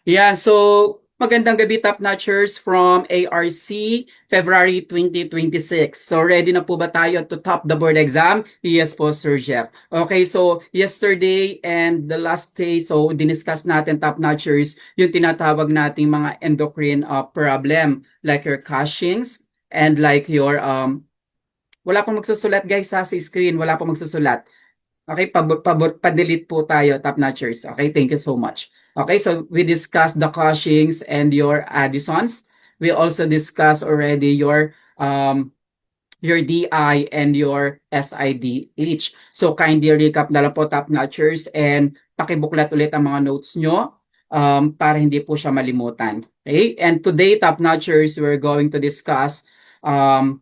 Yeah, so magandang gabi top notchers from ARC February 2026. So ready na po ba tayo to top the board exam? Yes po, Sir Jeff. Okay, so yesterday and the last day, so diniscuss natin top notchers yung tinatawag nating mga endocrine problem like your Cushing's and like your wala pong magsusulat guys sa screen, wala pong magsusulat. Okay, pa-delete po tayo, top notchers. Okay, thank you so much. Okay, so we discussed the Cushing's and your Addisons. We also discussed already your DI and your SIDH. So kindly recap na lang po, top notchers, and pakibuklat ulit ang mga notes nyo para hindi po siya malimutan. Okay, and today, top notchers, we're going to discuss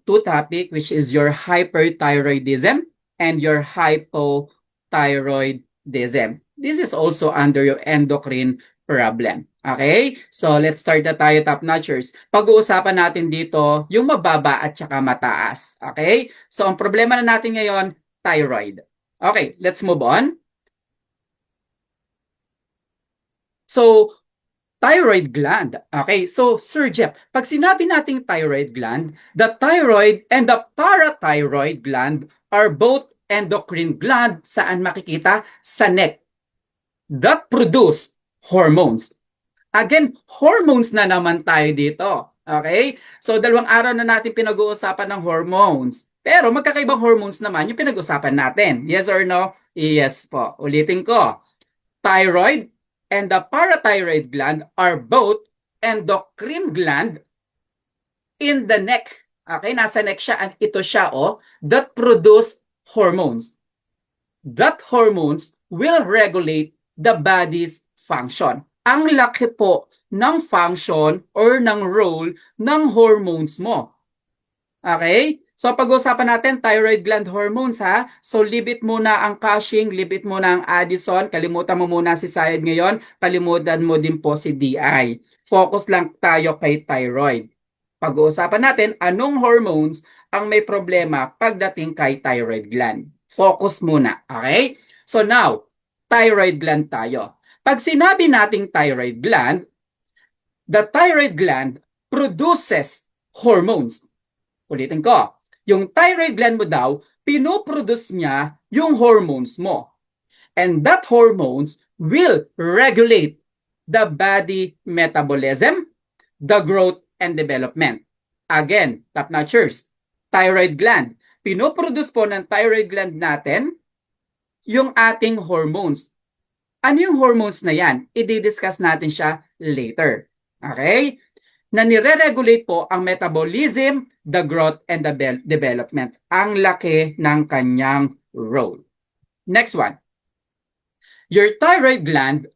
two topic, which is your hyperthyroidism and your hypothyroidism. This is also under your endocrine problem. Okay? So, let's start na tayo, top notchers. Pag-uusapan natin dito yung mababa at saka mataas. Okay? So, ang problema na natin ngayon, thyroid. Okay, let's move on. So, thyroid gland. Okay, so Sir Jeff, pag sinabi nating thyroid gland, the thyroid and the parathyroid gland are both endocrine gland saan makikita sa neck that produce hormones. Again, hormones na naman tayo dito. Okay? So, dalawang araw na natin pinag-uusapan ng hormones. Pero magkakaibang hormones naman yung pinag-usapan natin. Yes or no? Yes po. Ulitin ko. Thyroid and the parathyroid gland are both endocrine gland in the neck. Okay, nasa neck siya, and ito siya, that produce hormones. That hormones will regulate the body's function. Ang laki po ng function or ng role ng hormones mo. Okay? So pag-usapan natin thyroid gland hormones ha. So libit muna ang Cushing, libit muna ang Addison, kalimutan mo muna si Syed ngayon, kalimutan mo din po si DI. Focus lang tayo kay thyroid. Pag-uusapan natin anong hormones ang may problema pagdating kay thyroid gland. Focus muna, okay? So now, thyroid gland tayo. Pag sinabi nating thyroid gland, the thyroid gland produces hormones. Ulitin ko, yung thyroid gland mo daw, pinoproduce niya yung hormones mo. And that hormones will regulate the body metabolism, the growth, and development. Again, top notchers, thyroid gland. Pinoproduce po ng thyroid gland natin yung ating hormones. Ano yung hormones na yan? I-discuss natin siya later. Okay? Na nire-regulate po ang metabolism, the growth, and the development. Ang laki ng kanyang role. Next one. Your thyroid gland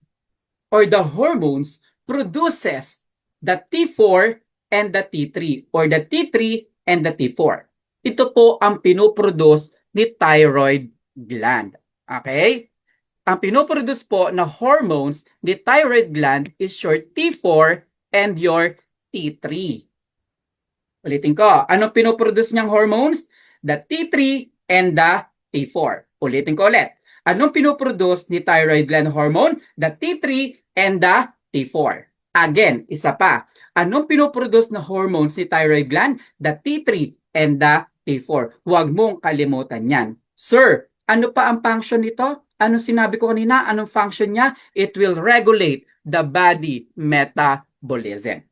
or the hormones produces the T4 and the T3 or the T3 and the T4. Ito po ang pinoproduce ni thyroid gland. Okay? Ang pinoproduce po na hormones ni thyroid gland is your T4 and your T3. Ulitin ko, anong pinoproduce niyang hormones? The T3 and the T4. Ulitin ko ulit. Anong pinoproduce ni thyroid gland hormone? The T3 and the T4. Again, isa pa. Anong pinoproduce na hormones ni thyroid gland? The T3 and the T4. Huwag mong kalimutan yan. Sir, ano pa ang function nito? Anong sinabi ko kanina? Anong function niya? It will regulate the body metabolism.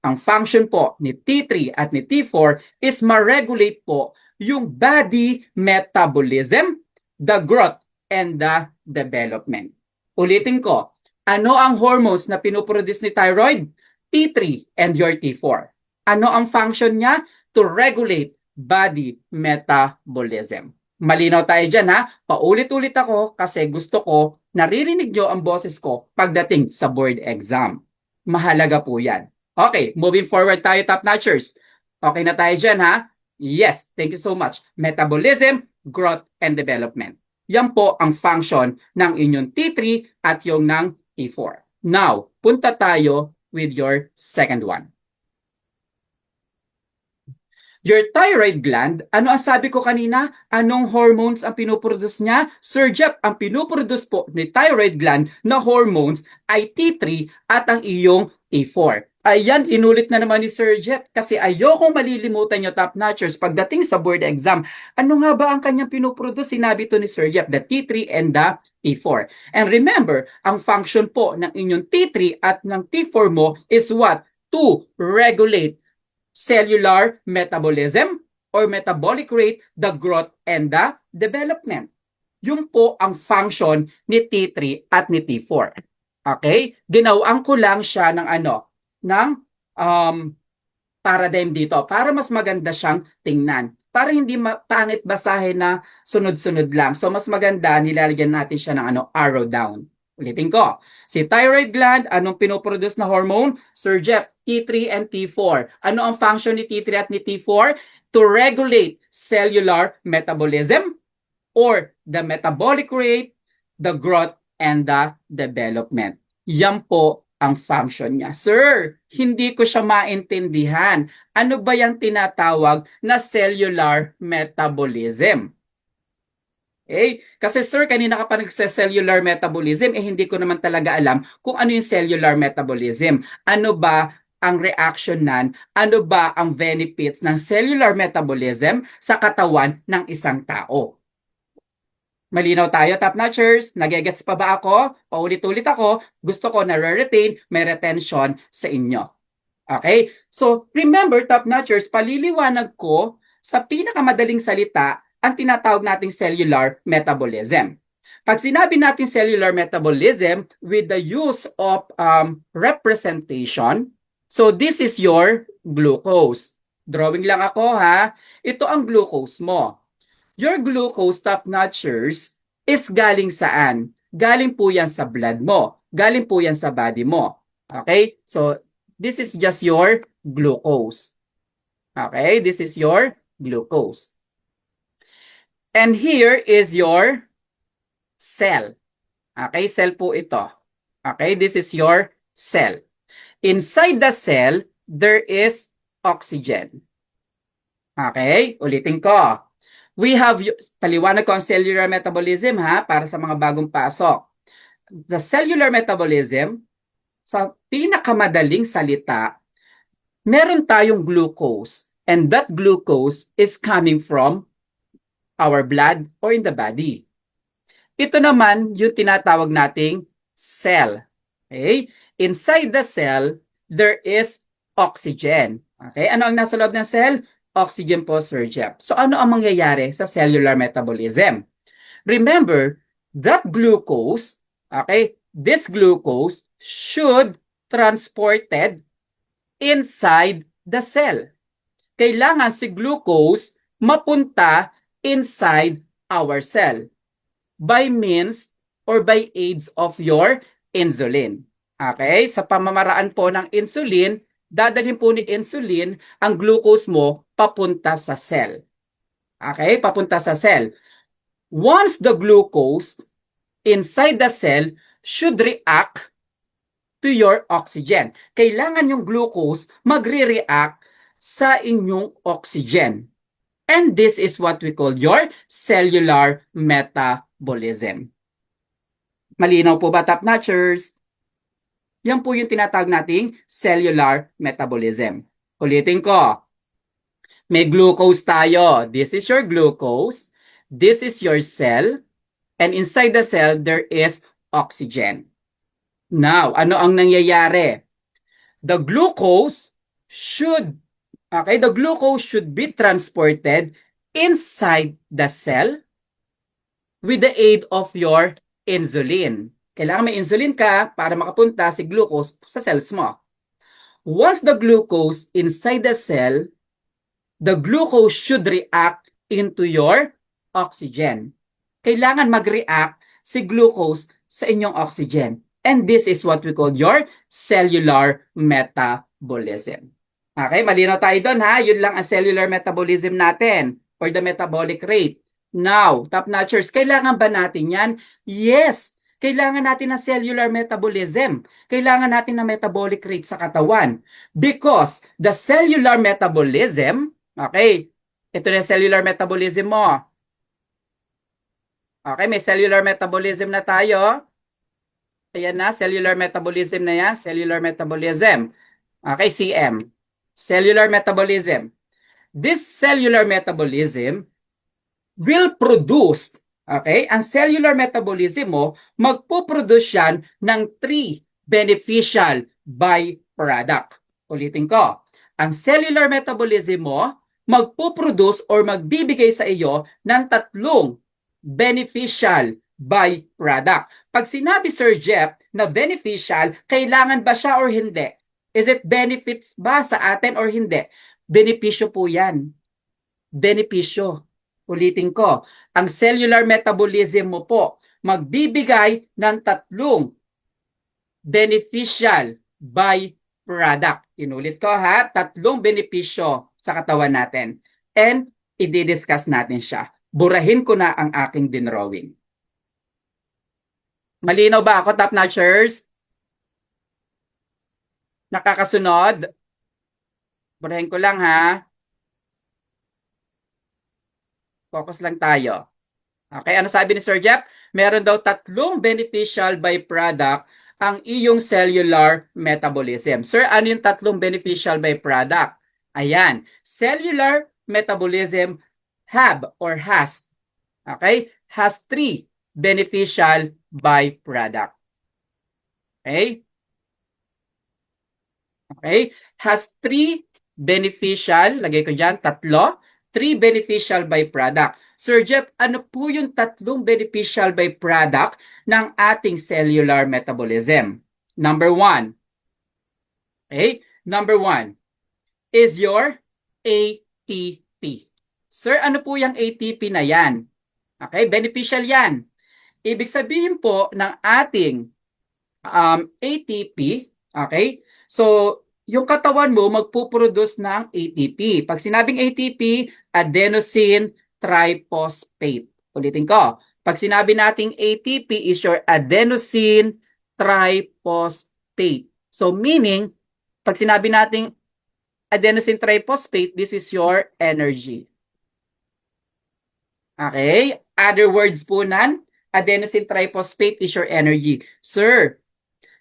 Ang function po ni T3 at ni T4 is ma-regulate po yung body metabolism, the growth, and the development. Ulitin ko, ano ang hormones na pinoproduce ni thyroid? T3 and your T4. Ano ang function niya? To regulate body metabolism. Malinaw tayo dyan ha. Paulit-ulit ako kasi gusto ko naririnig nyo ang boses ko pagdating sa board exam. Mahalaga po yan. Okay, moving forward tayo, top notchers. Okay na tayo dyan ha? Yes, thank you so much. Metabolism, growth, and development. Yan po ang function ng inyong T3 at yung ng T4. Now, punta tayo with your second one. Your thyroid gland, ano ang sabi ko kanina? Anong hormones ang pinuproduce niya? Sir Jeff, ang pinuproduce po ni thyroid gland na hormones ay T3 at ang iyong T4. Ayan, inulit na naman ni Sir Jeff kasi ayokong malilimutan nyo top notchers pagdating sa board exam. Ano nga ba ang kanyang pinuproduce? Sinabi to ni Sir Jeff, the T3 and the T4. And remember, ang function po ng inyong T3 at ng T4 mo is what? To regulate cellular metabolism or metabolic rate, the growth and the development. Yun po ang function ni T3 at ni T4. Okay? Ginawaan ko lang siya ng ng paradigm dito para mas maganda siyang tingnan. Para hindi pangit basahin na sunod-sunod lang. So mas maganda nilalagyan natin siya ng arrow down. Ulitin ko. Si thyroid gland, anong pinoproduce na hormone? Sir Jeff, T3 and T4. Ano ang function ni T3 at ni T4? To regulate cellular metabolism or the metabolic rate, the growth, and the development. Yan po ang function niya. Sir, hindi ko siya maintindihan. Ano ba yung tinatawag na cellular metabolism? Kasi sir, kanina ka pa nagsa-cellular metabolism, hindi ko naman talaga alam kung ano yung cellular metabolism. Ano ba ang reaction nan? Ano ba ang benefits ng cellular metabolism sa katawan ng isang tao? Malinaw tayo, top notchers? Nagegets pa ba ako? Paulit-ulit ako. Gusto ko na re-retain, may retention sa inyo. Okay? So, remember, top notchers, paliliwanag ko sa pinakamadaling salita ang tinatawag nating cellular metabolism. Pag sinabi natin cellular metabolism with the use of representation, so this is your glucose. Drawing lang ako ha. Ito ang glucose mo. Your glucose, top notchers, is galing saan? Galing po yan sa blood mo. Galing po yan sa body mo. Okay? So, this is just your glucose. Okay? This is your glucose. And here is your cell. Okay? Cell po ito. Okay? This is your cell. Inside the cell, there is oxygen. Okay? Ulitin ko. We have, paliwanag ko ang cellular metabolism ha, para sa mga bagong pasok. The cellular metabolism, sa pinakamadaling salita, meron tayong glucose. And that glucose is coming from our blood or in the body. Ito naman yung tinatawag nating cell. Okay? Inside the cell, there is oxygen. Okay? Ano ang nasa loob ng cell? Oxygen po, Sir Jeff. So ano ang mangyayari sa cellular metabolism? Remember, that glucose, okay, this glucose should transported inside the cell. Kailangan si glucose mapunta inside our cell by means or by aids of your insulin. Okay? Sa pamamaraan po ng insulin, dadalhin po ni insulin ang glucose mo papunta sa cell. Okay? Papunta sa cell. Once the glucose inside the cell should react to your oxygen. Kailangan yung glucose magre-react sa inyong oxygen. And this is what we call your cellular metabolism. Malinaw po ba, top notchers? Yan po yung tinatawag nating cellular metabolism. Ulitin ko. May glucose tayo. This is your glucose. This is your cell. And inside the cell, there is oxygen. Now, ano ang nangyayari? The glucose should be transported inside the cell with the aid of your insulin. Kailangan may insulin ka para makapunta si glucose sa cells mo. Once the glucose inside the cell, the glucose should react into your oxygen. Kailangan mag-react si glucose sa inyong oxygen. And this is what we call your cellular metabolism. Okay, malinaw tayo doon ha. Yun lang ang cellular metabolism natin or the metabolic rate. Now, top notchers, kailangan ba natin yan? Yes, kailangan natin ng cellular metabolism. Kailangan natin ng metabolic rate sa katawan. Because the cellular metabolism Okay. Ito na yung cellular metabolism mo. Okay, may cellular metabolism na tayo. Ayan na, cellular metabolism na yan. Cellular metabolism. Okay, CM. Cellular metabolism. This cellular metabolism will produce, okay, ang cellular metabolism mo, magpo-produce yan ng three beneficial byproduct. Ulitin ko, ang cellular metabolism mo, magpo-produce or magbibigay sa iyo ng tatlong beneficial byproduct. Pag sinabi, Sir Jeff, na beneficial, kailangan ba siya or hindi? Is it benefits ba sa atin or hindi? Benepisyo po yan. Benepisyo. Ulitin ko, ang cellular metabolism mo po magbibigay ng tatlong beneficial byproduct. Inulit ko ha, tatlong benepisyo sa katawan natin. And i-discuss natin siya. Burahin ko na ang aking dinrawing. Malinaw ba ako, top notchers? Nakakasunod? Burahin ko lang ha. Focus lang tayo. Okay, ano sabi ni Sir Jeff? Meron daw tatlong beneficial byproduct ang iyong cellular metabolism. Sir, ano yung tatlong beneficial byproduct? Ayan, cellular metabolism have or has, okay, has three beneficial byproduct. Okay? Okay? Has three beneficial, lagay ko dyan, tatlo, three beneficial byproduct. Sir Jeff, ano po yung tatlong beneficial byproduct ng ating cellular metabolism? Number one. Okay? Number one is your ATP. Sir, ano po yung ATP na yan? Okay? Beneficial yan. Ibig sabihin po ng ating ATP, okay? So, yung katawan mo magpuproduce ng ATP. Pag sinabing ATP, adenosine triphosphate. Ulitin ko. Pag sinabi nating ATP is your adenosine triphosphate. So, meaning, pag sinabi nating adenosine triphosphate, this is your energy. Okay? Other words po nan, adenosine triphosphate is your energy. Sir,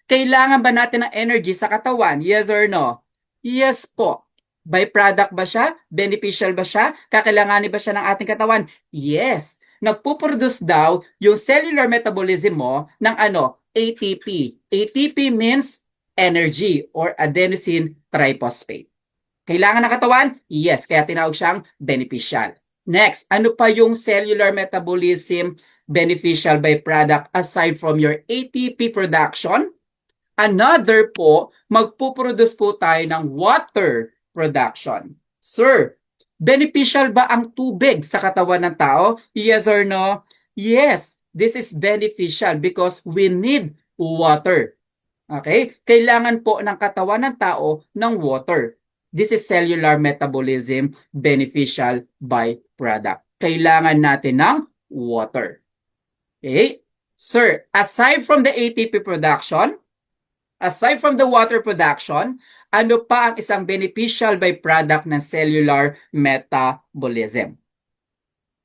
kailangan ba natin ng energy sa katawan? Yes or no? Yes po. Byproduct ba siya? Beneficial ba siya? Kakailanganin ba siya ng ating katawan? Yes. Nagpuproduce daw yung cellular metabolism mo ng ano? ATP. ATP means energy or adenosine triphosphate. Kailangan ng katawan? Yes. Kaya tinawag siyang beneficial. Next, ano pa yung cellular metabolism beneficial byproduct aside from your ATP production? Another po, magpuproduce po tayo ng water production. Sir, beneficial ba ang tubig sa katawan ng tao? Yes or no? Yes, this is beneficial because we need water. Okay? Kailangan po ng katawan ng tao ng water. This is cellular metabolism beneficial byproduct. Kailangan natin ng water. Okay? Sir, aside from the ATP production, aside from the water production, ano pa ang isang beneficial byproduct ng cellular metabolism?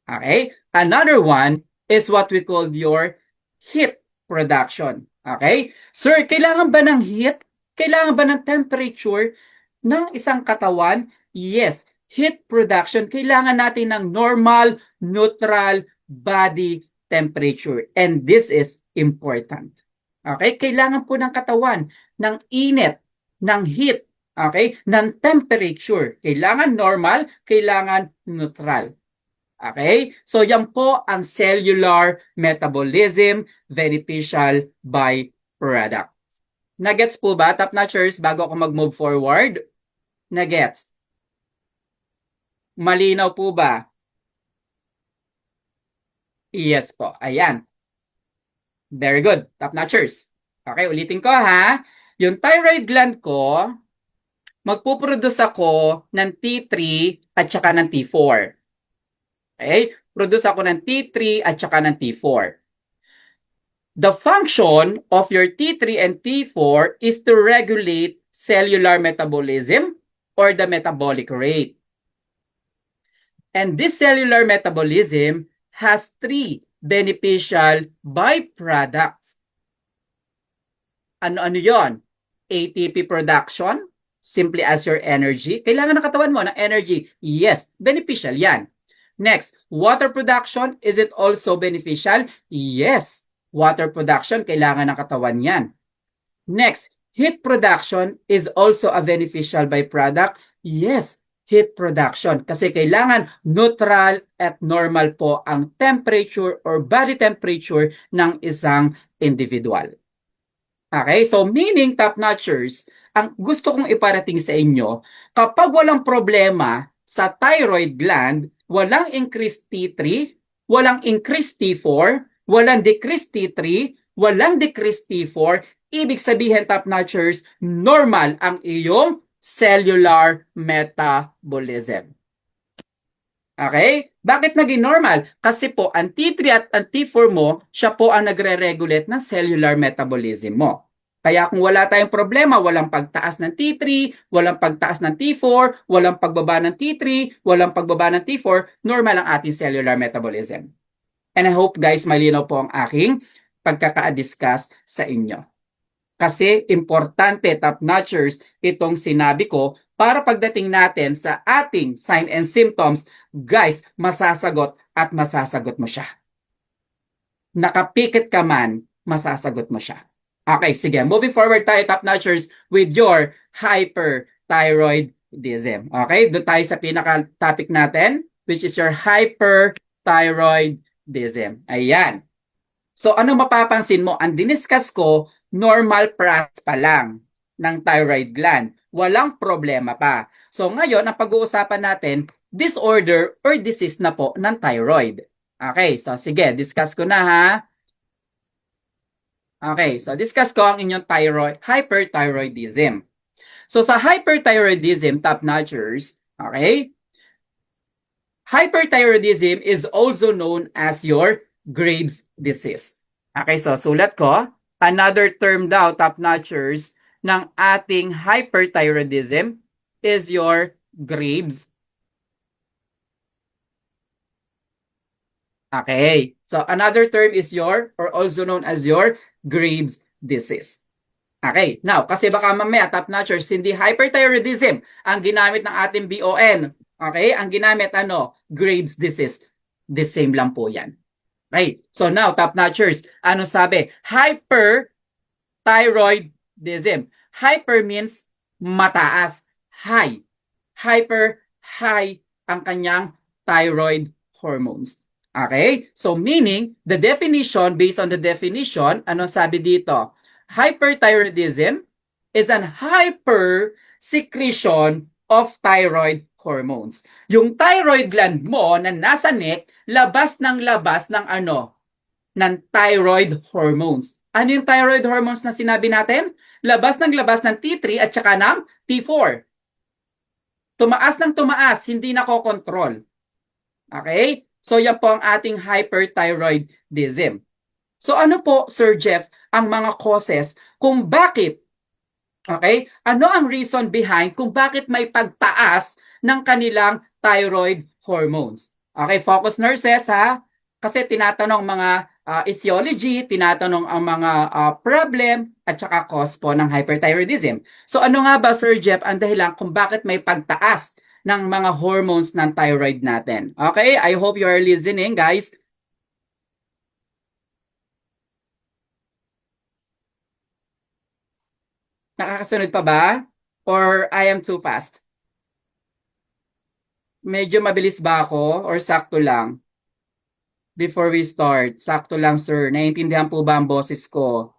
Okay? Another one is what we call your heat production. Okay? Sir, kailangan ba ng heat? Kailangan ba ng temperature ng isang katawan? Yes. Heat production, kailangan natin ng normal, neutral body temperature. And this is important. Okay? Kailangan po ng katawan ng init, ng heat, okay? Ng temperature. Kailangan normal, kailangan neutral. Okay? So yan po ang cellular metabolism beneficial byproduct. Nagets po ba, top notchers, bago ako mag-move forward? Nagets? Malinaw po ba? Yes po. Ayan. Very good, top notchers. Okay, ulitin ko ha. Yung thyroid gland ko, magpuproduce ako ng T3 at saka ng T4. Okay? Produce ako ng T3 at saka ng T4. The function of your T3 and T4 is to regulate cellular metabolism or the metabolic rate. And this cellular metabolism has three beneficial byproducts. Ano-ano yon? ATP production, simply as your energy. Kailangan ng katawan mo ng energy. Yes, beneficial yan. Next, water production, is it also beneficial? Yes, water production, kailangan ng katawan yan. Next, heat production is also a beneficial byproduct. Yes, heat production. Kasi kailangan neutral at normal po ang temperature or body temperature ng isang individual. Okay, so meaning top-notchers, ang gusto kong iparating sa inyo, kapag walang problema sa thyroid gland, walang increased T3, walang increased T4, walang decreased T3, walang decreased T4, ibig sabihin top-notchers, normal ang iyong cellular metabolism. Okay? Bakit naging normal? Kasi po, ang T3 at ang T4 mo, siya po ang nagre-regulate ng cellular metabolism mo. Kaya kung wala tayong problema, walang pagtaas ng T3, walang pagtaas ng T4, walang pagbaba ng T3, walang pagbaba ng T4, normal ang ating cellular metabolism. And I hope guys, malinaw po ang aking pagkaka-discuss sa inyo. Kasi importante, top-notchers, itong sinabi ko para pagdating natin sa ating sign and symptoms, guys, masasagot at masasagot mo siya. Nakapikit ka man, masasagot mo siya. Okay, sige. Moving forward tayo, top-notchers, with your hyperthyroidism. Okay, doon tayo sa pinaka-topic natin, which is your hyperthyroidism. Ayan. So, ano mapapansin mo? Ang diniscuss ko, normal process pa lang ng thyroid gland. Walang problema pa. So, ngayon, ang pag-uusapan natin, disorder or disease na po ng thyroid. Okay, so sige, discuss ko na ha. Okay, so discuss ko ang inyong hyperthyroidism. So, sa hyperthyroidism, top-notchers, okay, hyperthyroidism is also known as your Graves' disease. Okay, so sulat ko. Another term daw, top-notchers, ng ating hyperthyroidism is your Graves. Okay, so another term is your, or also known as your Graves' disease. Okay, now, kasi baka mamaya, top-notchers, hindi hyperthyroidism ang ginamit ng ating BON. Okay, ang ginamit Graves' disease. The same lang po yan. Okay, so now, top-notchers, ano sabi? Hyperthyroidism. Hyper means mataas. High. Hyper, high ang kanyang thyroid hormones. Okay, so meaning, the definition, based on the definition, ano sabi dito? Hyperthyroidism is an hyper secretion of thyroid hormones. Yung thyroid gland mo na nasa neck, labas ng ng thyroid hormones. Ano yung thyroid hormones na sinabi natin? Labas ng T3 at saka ng T4. Tumaas ng tumaas, hindi nakokontrol. Okay? So yan po ang ating hyperthyroidism. So ano po, Sir Jeff, ang mga causes kung bakit, okay, ano ang reason behind kung bakit may pagtaas ng kanilang thyroid hormones? Okay, focus nurses ha, kasi tinatanong mga etiology, tinatanong ang mga problem at saka cause po ng hyperthyroidism. So ano nga ba, Sir Jeff, ang dahilan kung bakit may pagtaas ng mga hormones ng thyroid natin? Okay, I hope you are listening, guys. Nakakasunod pa ba? Or I am too fast? Medyo mabilis ba ako or sakto lang? Before we start, sakto lang sir. Naiintindihan po ba ang boses ko?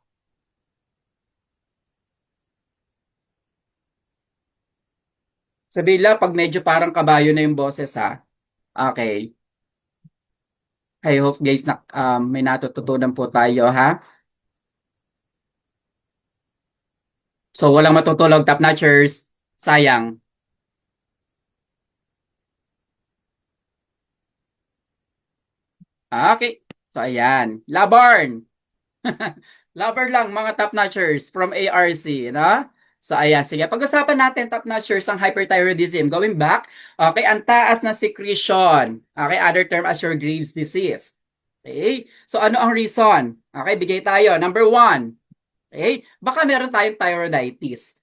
Sabi lang, pag medyo parang kabayo na yung boses ha. Okay. I hope guys na may natututunan po tayo ha. So walang matutulog top notchers. Sayang. Okay. So ayan. Labarn. Lover lang mga top notchers from ARC, no? So, ayan. Sige, pag-usapan natin top notchers ang hyperthyroidism. Going back, okay, ang taas na secretion. Okay, other term as your Graves' disease. Okay, so ano ang reason? Okay, bigay tayo. Number 1, okay, baka meron tayong thyroiditis.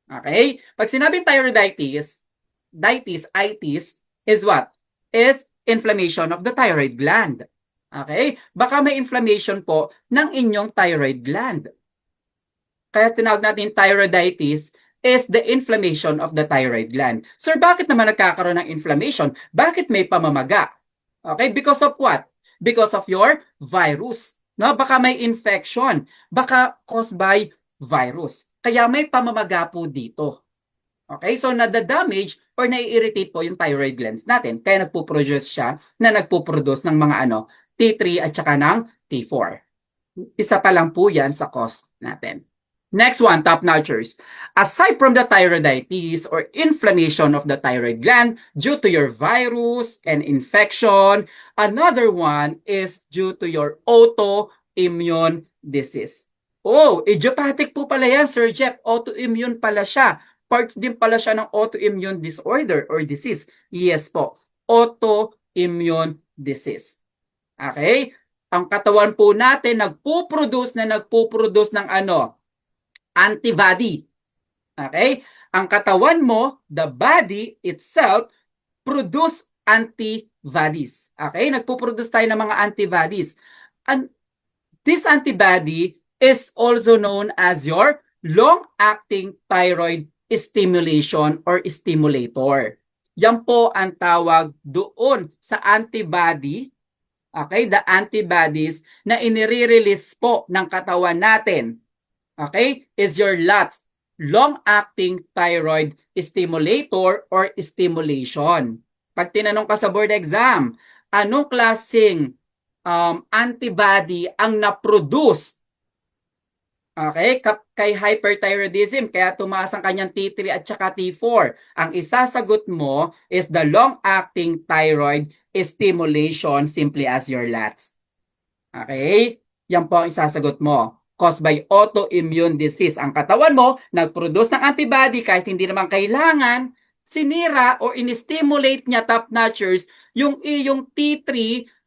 Okay, pag sinabing thyroiditis, itis, is what? Is inflammation of the thyroid gland. Okay, baka may inflammation po ng inyong thyroid gland. Kaya tinawag natin thyroiditis is the inflammation of the thyroid gland. Sir, bakit naman nagkakaroon ng inflammation? Bakit may pamamaga? Okay, because of what? Because of your virus. No, baka may infection, baka caused by virus. Kaya may pamamaga po dito. Okay, so nadadamage or nai-irritate po yung thyroid glands natin. Kaya nagpo-produce siya na nagpo-produce ng mga T3 at saka ng T4. Isa pa lang po yan sa cause natin. Next one, top notchers. Aside from the thyroiditis or inflammation of the thyroid gland due to your virus and infection, another one is due to your autoimmune disease. Oh, idiopathic po pala yan, Sir Jeff. Autoimmune pala siya. Parts din pala siya ng autoimmune disorder or disease. Yes po, autoimmune disease. Okay? Ang katawan po natin nagpo-produce ng antibody. Okay? Ang katawan mo, the body itself, produce antibodies. Okay? Nagpo-produce tayo ng mga antibodies. And this antibody is also known as your long-acting thyroid stimulation or stimulator. Yan po ang tawag doon sa antibody, okay, the antibodies na inire-release po ng katawan natin, okay, is your LATS, long-acting thyroid stimulator or stimulation. Pag tinanong ka sa board exam, anong klaseng antibody ang na-produce, okay, kay hyperthyroidism, kaya tumaas ang kanyang T3 at saka T4. Ang isasagot mo is the long-acting thyroid stimulation, simply as your LATS. Okay? Yan po ang isasagot mo. Caused by autoimmune disease. Ang katawan mo, nag-produce ng antibody kahit hindi naman kailangan, sinira o in-stimulate niya, top notchers, yung iyong T3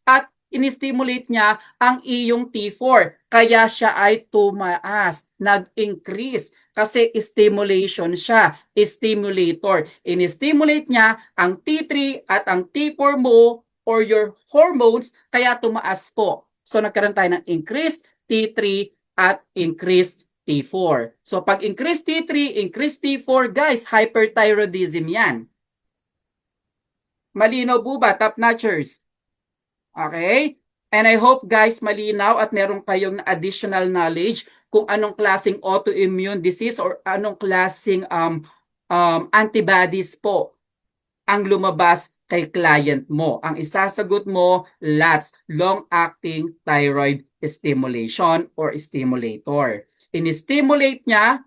at in-stimulate niya ang iyong T4. Kaya siya ay tumaas, nag-increase. Kasi stimulation siya, stimulator. In-stimulate niya ang T3 at ang T4 mo or your hormones, kaya tumaas po. So nagkaroon tayo ng increased T3 at increased T4. So pag increased T3, increased T4, guys, hyperthyroidism yan. Malinaw po ba, top notchers? Okay? And I hope guys malinaw at meron kayong additional knowledge kung anong klaseng autoimmune disease or anong klaseng antibodies po ang lumabas kay client mo. Ang isasagot mo, LATS, long-acting thyroid stimulation or stimulator. In-stimulate niya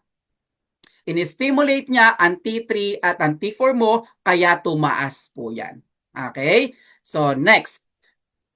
ang T3 at ang T4 mo, kaya tumaas po yan. Okay? So next,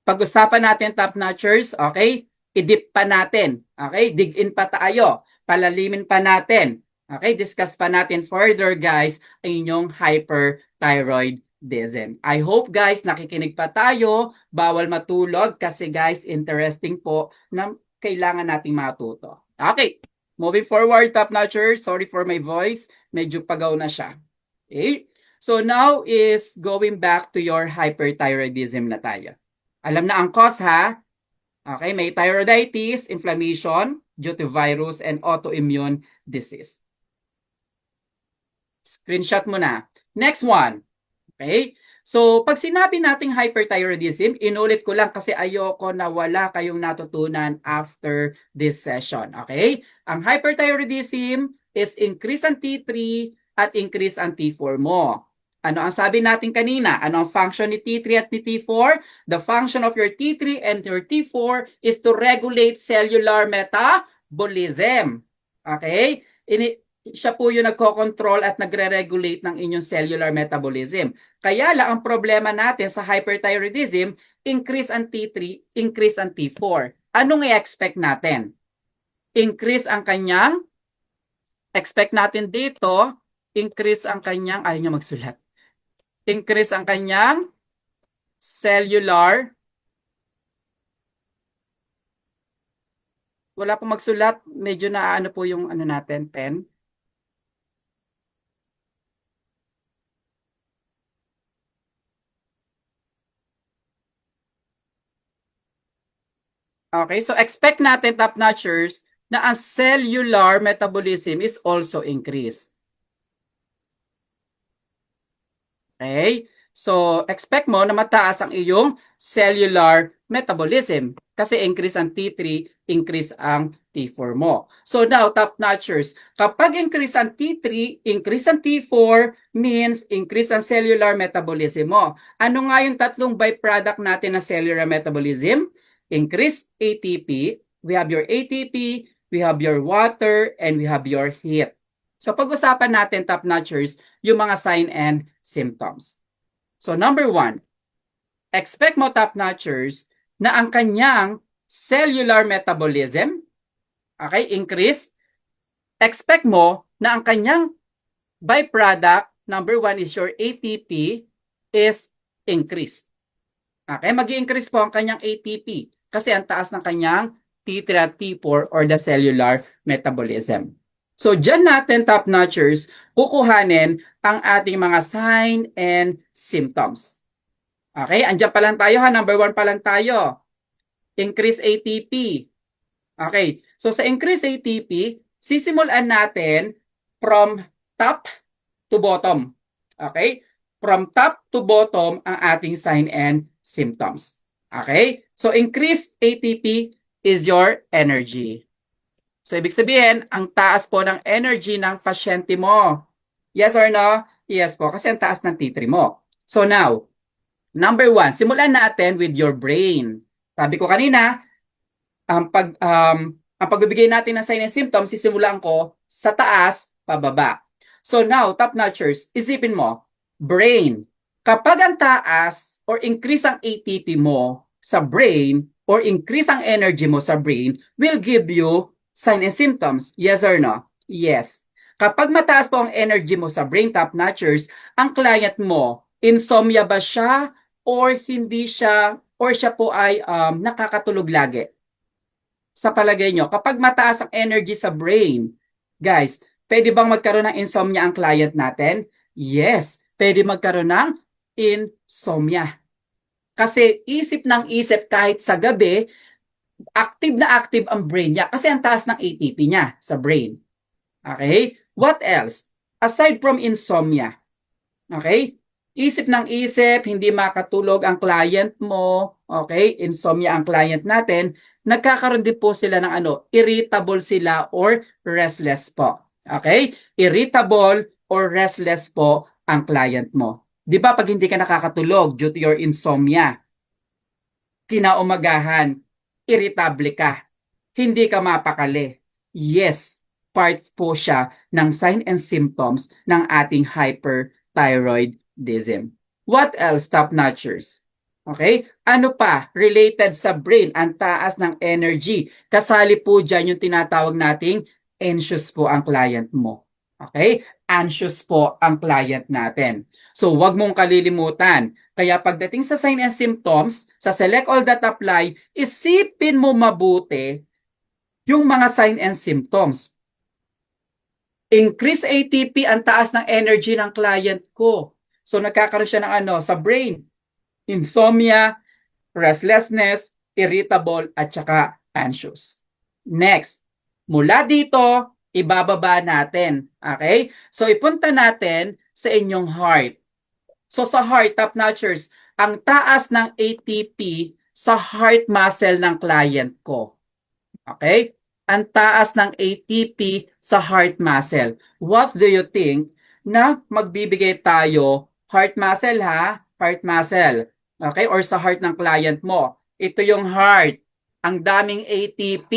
pag-usapan natin, top notchers, okay? I-dip pa natin, okay? Dig in pa tayo, palalimin pa natin, okay? Discuss pa natin further, guys, ang inyong hyperthyroidism. I hope, guys, nakikinig pa tayo, bawal matulog kasi, guys, interesting po na kailangan nating matuto. Okay, moving forward, top notchers, sorry for my voice, medyo pagaw na siya. Okay? So now is going back to your hyperthyroidism na tayo. Alam na ang cause, ha? Okay, may thyroiditis, inflammation due to virus and autoimmune disease. Screenshot mo na. Next one. Okay? So, pag sinabi nating hyperthyroidism, inulit ko lang kasi ayoko na wala kayong natutunan after this session. Okay? Ang hyperthyroidism is increase ang T3 at increase ang T4 mo. Ano ang sabi natin kanina? Ano ang function ni T3 at ni T4? The function of your T3 and your T4 is to regulate cellular metabolism. Okay? Siya po yung nagko-control at nagre-regulate ng inyong cellular metabolism. Kaya lang ang problema natin sa hyperthyroidism, increase ang T3, increase ang T4. Anong i-expect natin? Increase ang kanyang expect natin dito, increase ang kanyang, ayaw niya magsulat, increase ang kanyang cellular, wala pong magsulat, medyo na ano po yung ano natin, pen. Okay, so expect natin, top notchers, na ang cellular metabolism is also increased. Okay? So, expect mo na mataas ang iyong cellular metabolism kasi increase ang T3, increase ang T4 mo. So now, top notchers, kapag increase ang T3, increase ang T4 means increase ang cellular metabolism mo. Ano nga yung tatlong byproduct natin ng cellular metabolism? Increase ATP, we have your ATP, we have your water, and we have your heat. So pag-usapan natin, top notchers, yung mga sign and symptoms. So number 1, expect mo, top notchers, na ang kanyang cellular metabolism, okay, increase. Expect mo na ang kanyang byproduct, number 1 is your ATP, is increased. Okay, mag-i-increase po ang kanyang ATP kasi ang taas ng kanyang T3 at T4 or the cellular metabolism. So, dyan natin, top notchers, kukuhanin ang ating mga sign and symptoms. Okay, andyan pa lang tayo ha. Number 1 pa lang tayo. Increase ATP. Okay, so sa increase ATP, sisimulan natin from top to bottom. Okay, from top to bottom ang ating sign and symptoms. Okay, so increase ATP is your energy. So, ibig sabihin, ang taas po ng energy ng pasyente mo. Yes or no? Yes po, kasi ang taas ng T3 mo. So, now, number 1, simulan natin with your brain. Sabi ko kanina, ang pagbibigay natin ng sign and symptoms, sisimulan ko sa taas, pababa. So, now, top notchers, isipin mo, brain. Kapag ang taas or increase ang ATP mo sa brain or increase ang energy mo sa brain will give you sign and symptoms. Yes or no? Yes. Kapag mataas po ang energy mo sa brain, top notchers, ang client mo, insomnia ba siya or hindi siya or siya po ay nakakatulog lagi? Sa palagay nyo, kapag mataas ang energy sa brain, guys, pwede bang magkaroon ng insomnia ang client natin? Yes, pwede magkaroon ng insomnia. Kasi isip ng isip kahit sa gabi, active na active ang brain niya kasi ang taas ng ATP niya sa brain. Okay? What else? Aside from insomnia, okay? Isip ng isip, hindi makatulog ang client mo, okay? Insomnia ang client natin, nagkakaroon din po sila ng irritable sila or restless po. Okay? Irritable or restless po ang client mo. 'Di ba pag hindi ka nakakatulog due to your insomnia, kinaumagahan, irritable ka, hindi ka mapakali. Yes, part po siya ng sign and symptoms ng ating hyperthyroidism. What else, top notchers? Okay? Ano pa related sa brain? Ang taas ng energy. Kasali po dyan yung tinatawag nating anxious po ang client mo. Okay? Anxious po ang client natin. So, wag mong kalilimutan. Kaya pagdating sa sign and symptoms, sa select all that apply, isipin mo mabuti yung mga sign and symptoms. Increase ATP, ang taas ng energy ng client ko. So, nagkakaroon siya ng sa brain. Insomnia, restlessness, irritable, at saka anxious. Next, mula dito, ibababa natin. Okay? So, ipunta natin sa inyong heart. So, sa heart, top notchers, ang taas ng ATP sa heart muscle ng client ko. Okay? Ang taas ng ATP sa heart muscle. What do you think na magbibigay tayo heart muscle ha? Heart muscle. Okay? Or sa heart ng client mo. Ito yung heart. Ang daming ATP.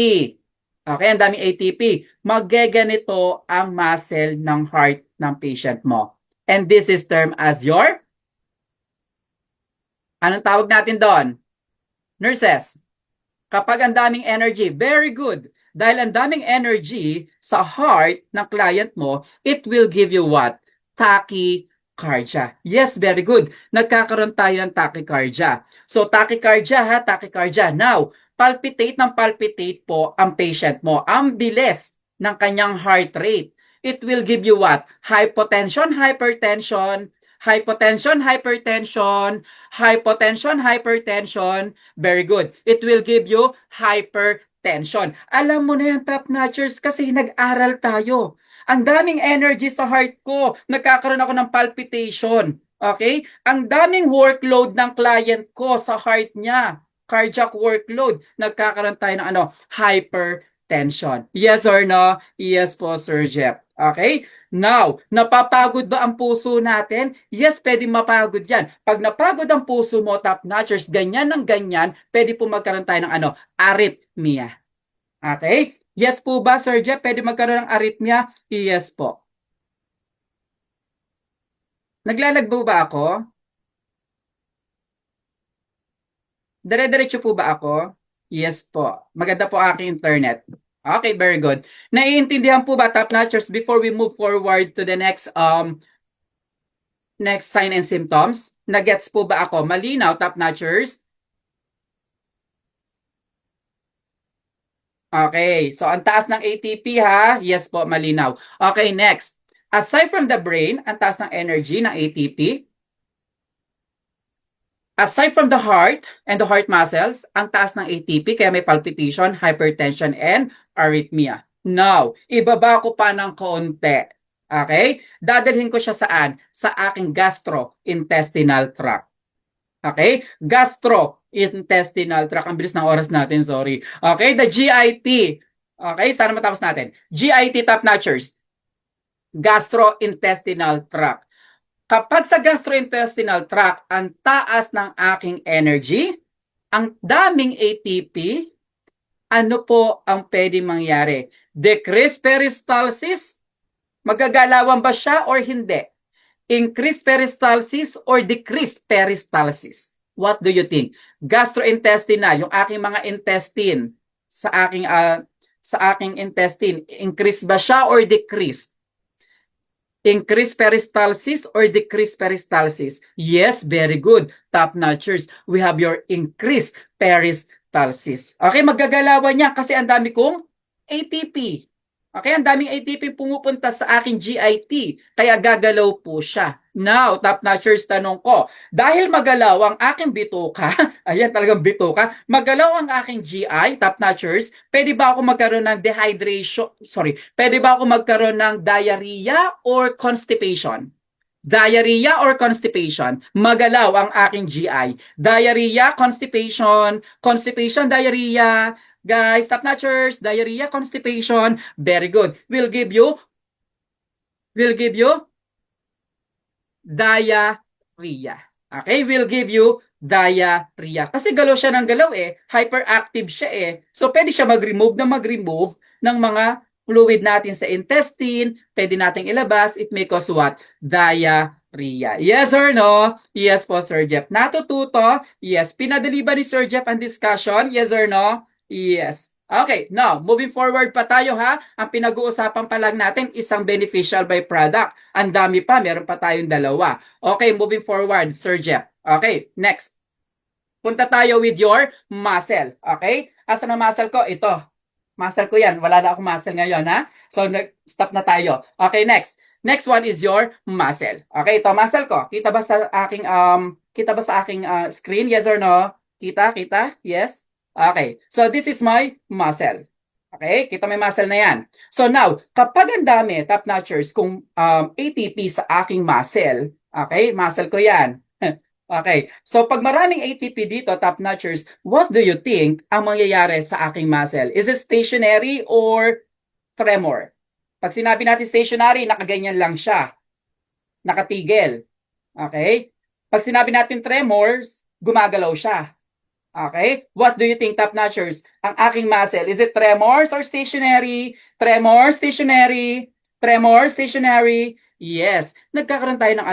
Okay? Ang daming ATP. Maggeganito ang muscle ng heart ng patient mo. And this is termed as your, anong tawag natin doon? Nurses. Kapag ang daming energy, very good. Dahil ang daming energy sa heart ng client mo, it will give you what? Tachycardia. Yes, very good. Nagkakaroon tayo ng tachycardia. So, tachycardia ha, tachycardia. Now, palpitate ng palpitate po ang patient mo. Ang bilis ng kanyang heart rate. It will give you what? Hypotension, hypertension, hypotension, hypertension, hypotension, hypertension. Very good. It will give you hypertension. Alam mo na yan, top notchers, kasi nag-aral tayo. Ang daming energy sa heart ko. Nagkakaroon ako ng palpitation. Okay? Ang daming workload ng client ko sa heart niya. Cardiac workload. Nagkakaroon tayo ng hypertension. Yes or no? Yes po, Sir Jeff. Okay? Now, napapagod ba ang puso natin? Yes, pwede mapagod yan. Pag napagod ang puso mo, top notchers, ganyan ng ganyan, pwede po magkaroon tayo ng arrhythmia. Okay? Yes po ba, Sir Jeff? Pwede magkaroon ng arrhythmia? Yes po. Naglalagbo ba ako? Dire-diretso po ba ako? Yes po. Maganda po aking internet. Okay, very good. Naiintindihan po ba, top notchers, before we move forward to the next sign and symptoms? Nagets po ba ako? Malinaw, top notchers? Okay, so ang taas ng ATP ha? Yes po, malinaw. Okay, next. Aside from the brain, ang taas ng energy ng ATP. Aside from the heart and the heart muscles, ang taas ng ATP kaya may palpitation, hypertension, and arrhythmia. Now, ibaba ko pa ng konti. Okay? Dadalhin ko siya saan? Sa aking gastrointestinal tract. Okay? Gastrointestinal tract. Ang bilis ng oras natin, sorry. Okay? The GIT. Okay? Sana matapos natin. GIT, top notchers. Gastrointestinal tract. Kapag sa gastrointestinal tract, ang taas ng aking energy, ang daming ATP, ano po ang pwede mangyari? Decrease peristalsis? Magagalawan ba siya or hindi? Increase peristalsis or decrease peristalsis? What do you think? Gastrointestinal, yung aking mga intestine, sa aking intestine, increase ba siya or decrease? Increase peristalsis or decrease peristalsis? Yes, very good. Top notchers, we have your increase peristalsis. Okay, magagalawan niya kasi ang dami kong ATP. Okay, ang daming ATP pumupunta sa aking GIT, kaya gagalaw po siya. Now, top notchers, tanong ko, dahil magalaw ang aking bituka, ayan talagang bituka, magalaw ang aking GI, top notchers, pwede ba ako magkaroon ng pwede ba ako magkaroon ng diarrhea or constipation? Diarrhea or constipation? Magalaw ang aking GI. Diarrhea, constipation, constipation, diarrhea. Guys, top notchers, diarrhea, constipation, very good. We'll give you diarrhea. Okay, we'll give you diarrhea. Kasi galaw siya ng galaw hyperactive siya So pwede siya mag-remove ng mga fluid natin sa intestine, pwede nating ilabas, it may cause what? Diarrhea. Yes or no? Yes po, Sir Jeff. Natututo? Yes. Pinadali ba ni Sir Jeff ang discussion? Yes or no? Yes. Okay, now, moving forward pa tayo ha. Ang pinag-uusapan pa lang natin, isang beneficial byproduct. Ang dami pa, meron pa tayong dalawa. Okay, moving forward, Sir Jeff. Okay, next. Punta tayo with your muscle. Okay? Asan ang muscle ko? Ito. Muscle ko yan. Wala na akong muscle ngayon ha. So, stop na tayo. Okay, next. Next one is your muscle. Okay, ito muscle ko. Kita ba sa aking screen? Yes or no? Kita? Yes? Okay. So, this is my muscle. Okay? Kita may muscle na yan. So, now, kapag ang dami, top notchers, kung ATP sa aking muscle, okay? Muscle ko yan. Okay. So, pag maraming ATP dito, top notchers, what do you think ang mangyayari sa aking muscle? Is it stationary or tremor? Pag sinabi natin stationary, nakaganyan lang siya. Nakatigil. Okay? Pag sinabi natin tremors, gumagalaw siya. Okay? What do you think, top notchers? Ang aking muscle, is it tremors or stationary? Tremors, stationary. Tremors, stationary. Yes. Nagkakaroon tayo ng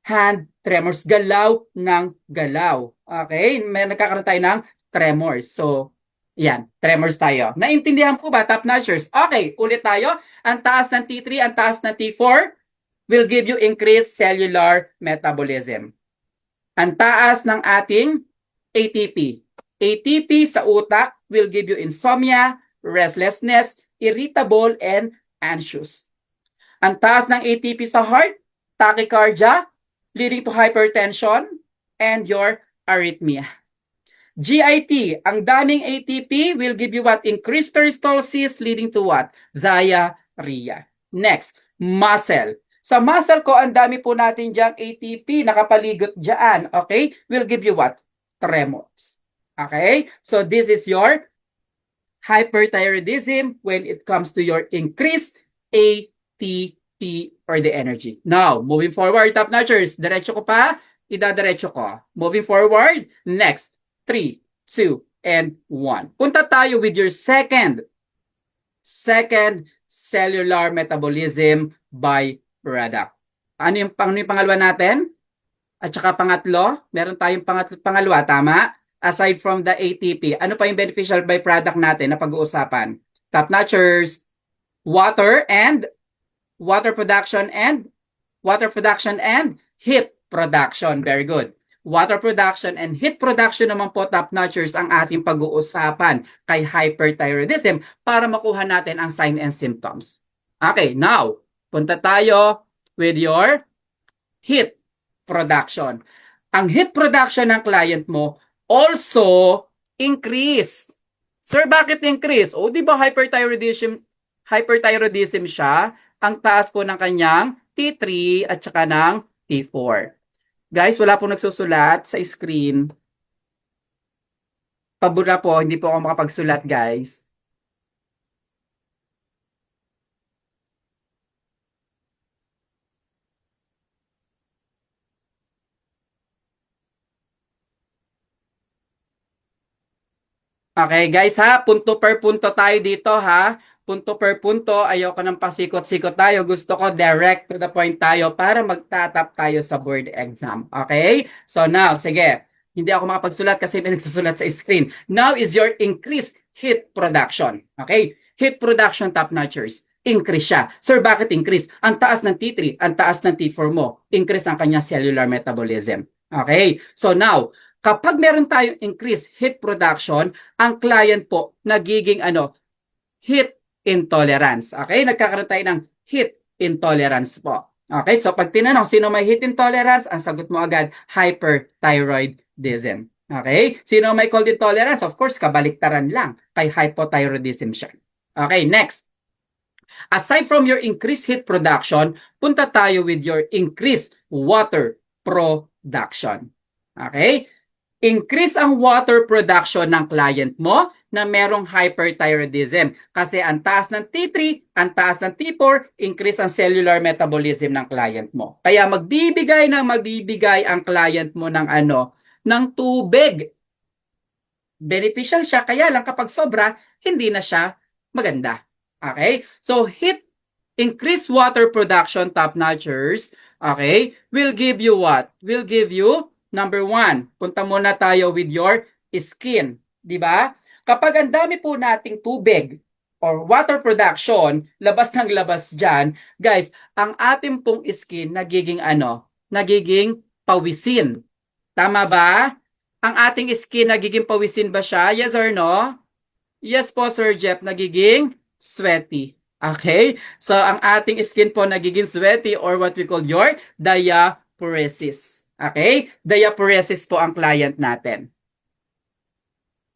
hand tremors. Galaw ng galaw. Okay? May nagkakaroon tayo ng tremors. So, Yan, tremors tayo. Naintindihan po ba, top notchers? Okay, ulit tayo. Ang taas ng T3, ang taas ng T4 will give you increased cellular metabolism. Ang taas ng ating ATP. ATP sa utak will give you insomnia, restlessness, irritable, and anxious. Ang taas ng ATP sa heart, tachycardia, leading to hypertension, and your arrhythmia. GIT, ang daming ATP will give you what? Increased peristalsis leading to what? Diarrhea. Next, muscle. Sa muscle ko, ang dami po natin diyang ATP nakapaligot dyan. Okay? Will give you what? Tremors. Okay? So this is your hyperthyroidism when it comes to your increased ATP or the energy. Now, moving forward, top notchers. Diretso ko pa. Idadiretso ko. Moving forward. Next. 3, 2, and 1. Punta tayo with your second cellular metabolism byproduct. Ano yung pangalawa natin? At saka pangatlo, meron tayong pangalawa, tama? Aside from the ATP, ano pa yung beneficial byproduct natin na pag-uusapan? Top notchers, water production and heat production. Very good. Water production and heat production naman po, top notchers, ang ating pag-uusapan kay hyperthyroidism para makuha natin ang sign and symptoms. Okay, now, punta tayo with your heat production. Ang heat production ng client mo also increase. Sir, bakit increase? O, di ba hyperthyroidism siya? Ang taas po ng kanyang T3 at saka ng T4. Guys, wala pong nagsusulat sa screen. Pabura po, hindi po ako makapagsulat, guys. Okay, guys ha, punto per punto tayo dito ha. Punto per punto, ayoko ng pasikot-sikot tayo. Gusto ko direct to the point tayo para magtatap tayo sa board exam. Okay? So now, sige. Hindi ako makapagsulat kasi may nagsusulat sa screen. Now is your increased heat production. Okay? Heat production, top notchers. Increase siya. Sir, bakit increase? Ang taas ng T3, ang taas ng T4 mo. Increase ang kanya cellular metabolism. Okay? So now, kapag meron tayong increased heat production, ang client po nagiging heat intolerance. Okay? Nagkakaroon tayo ng heat intolerance po. Okay? So pag tinanong sino may heat intolerance, ang sagot mo agad hyperthyroidism. Okay? Sino may cold intolerance? Of course, kabaliktaran lang. Kay hypothyroidism siya. Okay, next. Aside from your increased heat production, punta tayo with your increased water production. Okay? Increase ang water production ng client mo na merong hyperthyroidism. Kasi ang taas ng T3, ang taas ng T4, increase ang cellular metabolism ng client mo. Kaya magbibigay ang client mo ng ng tubig. Beneficial siya, kaya lang kapag sobra, hindi na siya maganda. Okay? So, increase water production, top notchers, okay, will give you what? Will give you number 1, punta muna tayo with your skin. Di ba? Kapag ang dami po nating tubig or water production, labas ng labas dyan, guys, ang ating pong skin nagiging Nagiging pawisin. Tama ba? Ang ating skin nagiging pawisin ba siya? Yes or no? Yes po, Sir Jeff, nagiging sweaty. Okay? So, ang ating skin po nagiging sweaty or what we call your diaphoresis. Okay? Diaphoresis po ang client natin.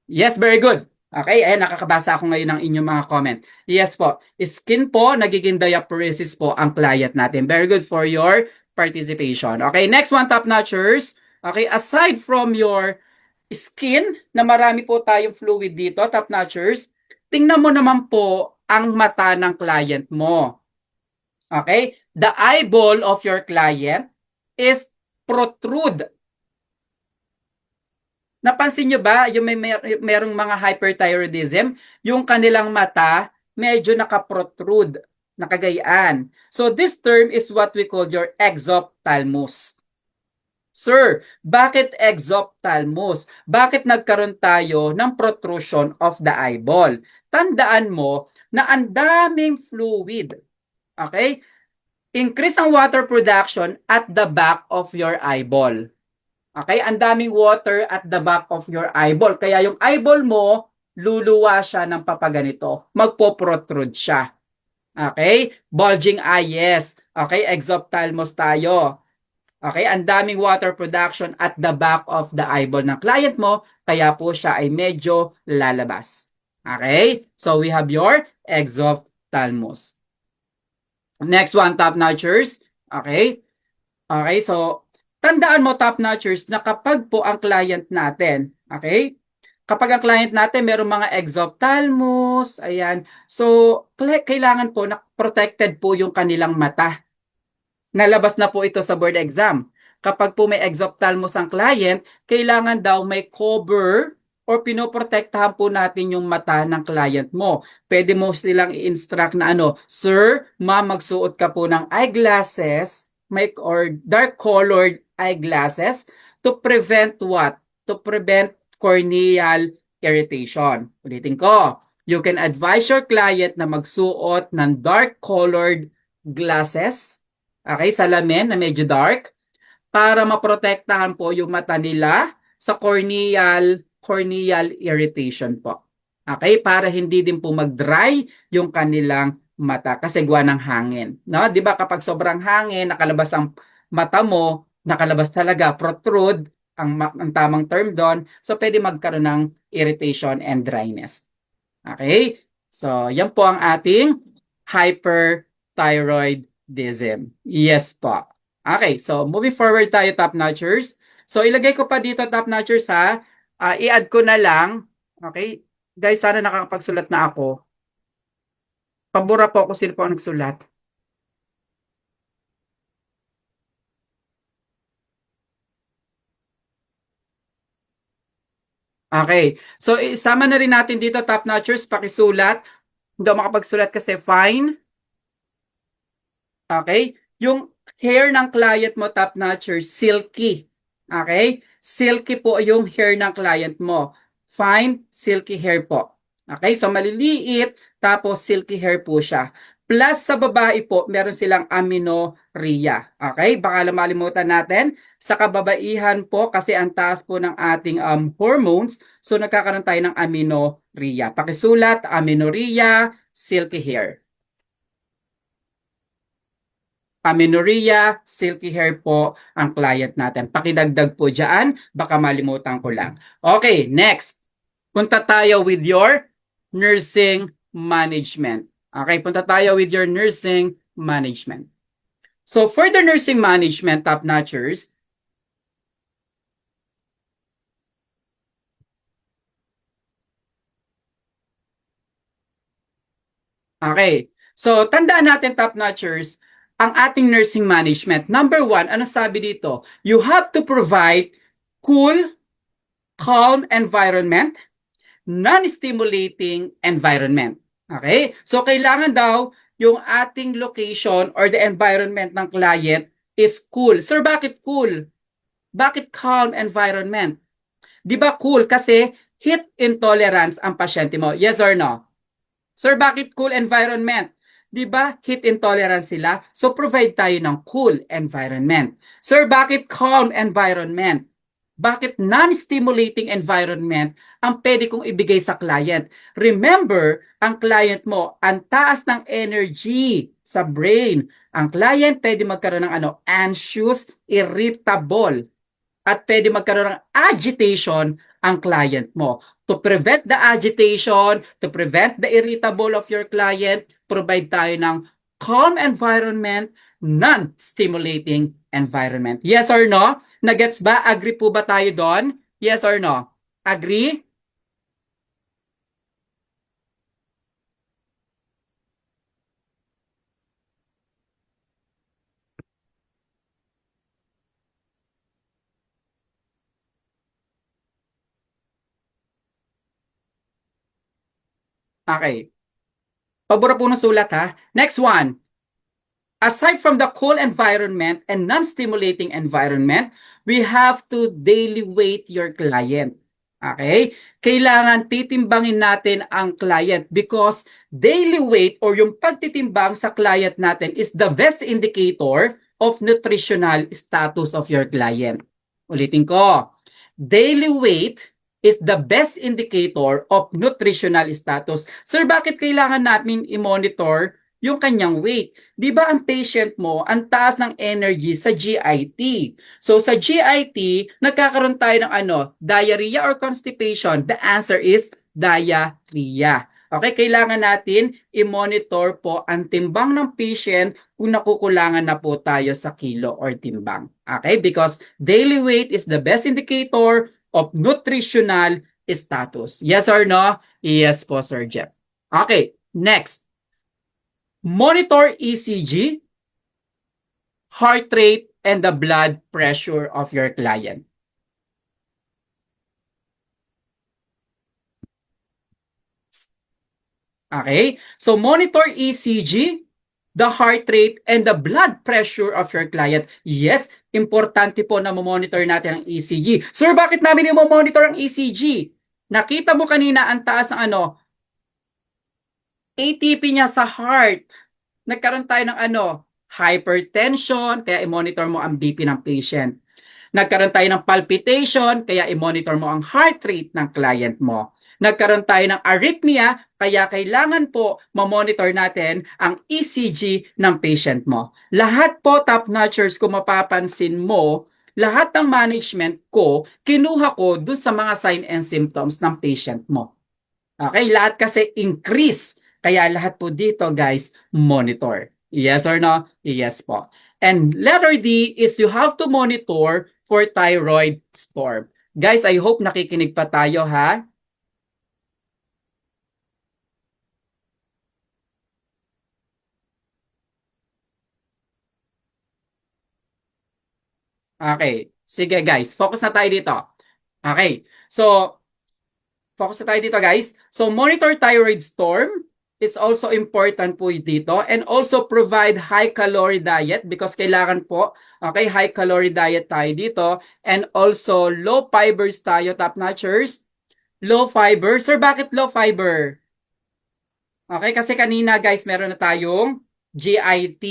Yes, very good. Okay, ayan, nakakabasa ako ngayon ng inyong mga comment. Yes po, skin po, nagiging diaphoresis po ang client natin. Very good for your participation. Okay, next one, top notchers. Okay, aside from your skin, na marami po tayong fluid dito, top notchers, tingnan mo naman po ang mata ng client mo. Okay, the eyeball of your client is protrude. Napansin nyo ba, yung merong mga hyperthyroidism, yung kanilang mata medyo nakaprotrude, nakagayaan. So this term is what we call your exophthalmos. Sir, bakit exophthalmos? Bakit nagkaroon tayo ng protrusion of the eyeball? Tandaan mo na ang daming fluid. Okay? Increase ang water production at the back of your eyeball. Okay? Ang daming water at the back of your eyeball. Kaya yung eyeball mo, luluwa siya ng papaganito. Magpo-protrude siya. Okay? Bulging eye, yes. Okay? Exophthalmos tayo. Okay? Ang daming water production at the back of the eyeball ng client mo, kaya po siya ay medyo lalabas. Okay? So we have your exophthalmos. Next one, top notchers. Okay? Okay, so tandaan mo top notchers na kapag po ang client natin, okay? Kapag ang client natin merong mga exophthalmos, ayan. So, kailangan po na protected po yung kanilang mata. Nalabas na po ito sa board exam. Kapag po may exophthalmos ang client, kailangan daw may cover or pinoprotektahan po natin yung mata ng client mo. Pwede mo silang i-instruct na Sir, ma'am, magsuot ka po ng eyeglasses or dark colored eyeglasses to prevent what? To prevent corneal irritation. Ulitin ko. You can advise your client na magsuot ng dark colored glasses, okay, salamin na medyo dark, para maprotektahan po yung mata nila sa corneal irritation po. Okay, para hindi din po mag-dry yung kanilang mata kasi gawa ng hangin. No? 'Di ba kapag sobrang hangin, nakalabas ang mata mo, nakalabas talaga, protrude ang tamang term doon. So pwede magkaroon ng irritation and dryness. Okay? So, yan po ang ating hyperthyroidism. Yes po. Okay, so moving forward tayo, top notchers. So, ilagay ko pa dito, top notchers ha. I-add ko na lang. Okay? Guys, sana nakakapagsulat na ako. Pabura po ako sino po ang nagsulat. Okay. So, isama na rin natin dito, top notchers, pakisulat. Hindi ako makapagsulat kasi fine. Okay? Yung hair ng client mo, top notcher, silky. Okay? Silky po yung hair ng client mo. Fine, silky hair po. Okay? So maliliit, tapos silky hair po siya. Plus sa babae po, meron silang amenorrhea. Okay? Baka malimutan natin. Sa kababaihan po, kasi ang taas po ng ating hormones, so nagkakaroon tayo ng amenorrhea. Pakisulat, amenorrhea, silky hair. Amenorrhea, silky hair po ang client natin. Pakidagdag po dyan, baka malimutan ko lang. Okay, next. Punta tayo with your nursing management. Okay, punta tayo with your nursing management. So for the nursing management, top notchers, okay. So tandaan natin, top notchers, ang ating nursing management. Number one, ano sabi dito? You have to provide cool, calm environment, non-stimulating environment. Okay? So, kailangan daw yung ating location or the environment ng client is cool. Sir, bakit cool? Bakit calm environment? Di ba cool? Kasi heat intolerance ang pasyente mo. Yes or no? Sir, bakit cool environment? Di ba heat intolerance sila? So provide tayo ng cool environment. Sir, bakit calm environment? Bakit non-stimulating environment ang pwede kong ibigay sa client? Remember, ang client mo, ang taas ng energy sa brain. Ang client pwede magkaroon ng anxious, irritable, at pwede magkaroon ng agitation ang client mo. To prevent the agitation, to prevent the irritable of your client, provide tayo ng calm environment, non-stimulating environment. Yes or no? Nagets ba? Agree po ba tayo doon? Yes or no? Agree? Okay. Pabura po ng sulat ha. Next one. aside from the cool environment and non-stimulating environment, we have to daily weight your client. Okay? Kailangan titimbangin natin ang client because daily weight or yung pagtitimbang sa client natin is the best indicator of nutritional status of your client. Ulitin ko, daily weight is the best indicator of nutritional status. Sir, bakit kailangan namin i-monitor yung kanyang weight? Di ba ang patient mo, ang taas ng energy sa GIT? So sa GIT, nagkakaroon tayo ng diarrhea or constipation? The answer is diarrhea. Okay, kailangan natin i-monitor po ang timbang ng patient kung nakukulangan na po tayo sa kilo or timbang. Okay, because daily weight is the best indicator of nutritional status. Yes or no? Yes po, Sir Jeff. Okay, next. Monitor ECG, heart rate, and the blood pressure of your client. Okay? So monitor ECG, the heart rate, and the blood pressure of your client. Yes, importante po na monitor natin ang ECG. Sir, bakit namin i-monitor ang ECG? Nakita mo kanina ang taas ng ATP niya sa heart. Nagkaroon tayo ng hypertension, kaya i-monitor mo ang BP ng patient. Nagkaroon tayo ng palpitation, kaya i-monitor mo ang heart rate ng client mo. Nagkaroon tayo ng arrhythmia, kaya kailangan po ma-monitor natin ang ECG ng patient mo. Lahat po, top-notchers, kung mapapansin mo, lahat ng management ko, kinuha ko dun sa mga sign and symptoms ng patient mo. Okay, lahat kasi increase. Kaya lahat po dito, guys, monitor. Yes or no? Yes po. And letter D is you have to monitor for thyroid storm. Guys, I hope nakikinig pa tayo, ha? Okay. Sige, guys. Focus na tayo dito. Okay. So, focus na tayo dito, guys. So, monitor thyroid storm. It's also important po dito. And also provide high-calorie diet because kailangan po, okay, high-calorie diet tayo dito. And also low fibers tayo, top-notchers. Low fiber. Sir, bakit low fiber? Okay, kasi kanina, guys, meron na tayong GIT.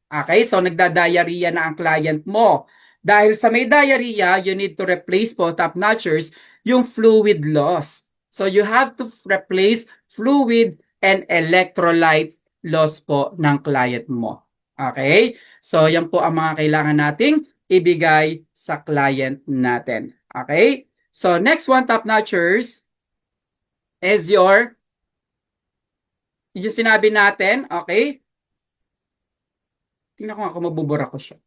Okay, so nagda-diarrhea na ang client mo. Dahil sa may diarrhea, you need to replace po, top-notchers, yung fluid loss. So you have to replace fluid and electrolyte loss po ng client mo. Okay? So yan po ang mga kailangan nating ibigay sa client natin. Okay? So next one, top-notchers, is yung sinabi natin, okay? Tingnan ko nga kung mabubura ko siya.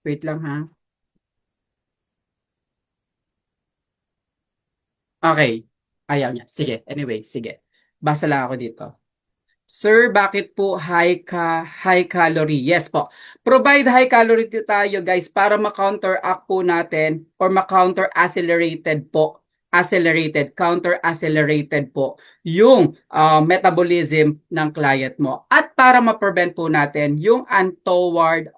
Wait lang ha. Okay. Ayaw niya. Sige. Anyway, sige. Basa lang ako dito. Sir, bakit po high calorie? Yes po. Provide high calorie tayo, guys, para ma-counteract po natin or ma-counter accelerated po. Counter accelerated po yung metabolism ng client mo. At para ma-prevent po natin yung untoward,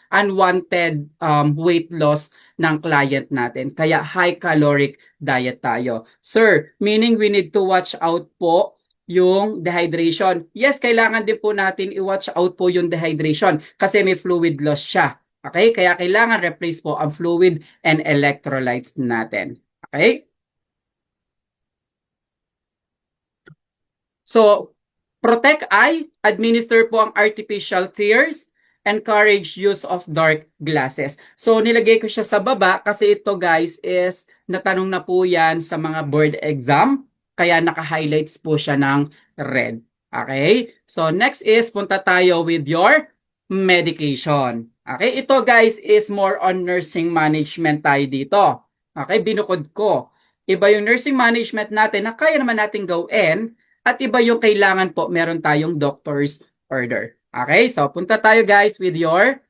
unwanted weight loss ng client natin. Kaya high caloric diet tayo. Sir, meaning we need to watch out po yung dehydration. Yes, kailangan din po natin i-watch out po yung dehydration kasi may fluid loss siya. Okay? Kaya kailangan replace po ang fluid and electrolytes natin. Okay? So, protect eye, administer po ang artificial tears, encourage use of dark glasses. So, nilagay ko siya sa baba kasi ito, guys, is natanong na po yan sa mga board exam. Kaya naka-highlights po siya ng red. Okay? So next is punta tayo with your medication. Okay? Ito guys is more on nursing management tayo dito. Okay? Binukod ko. Iba yung nursing management natin na kaya naman natin gawin at iba yung kailangan po meron tayong doctor's order. Okay? So punta tayo guys with your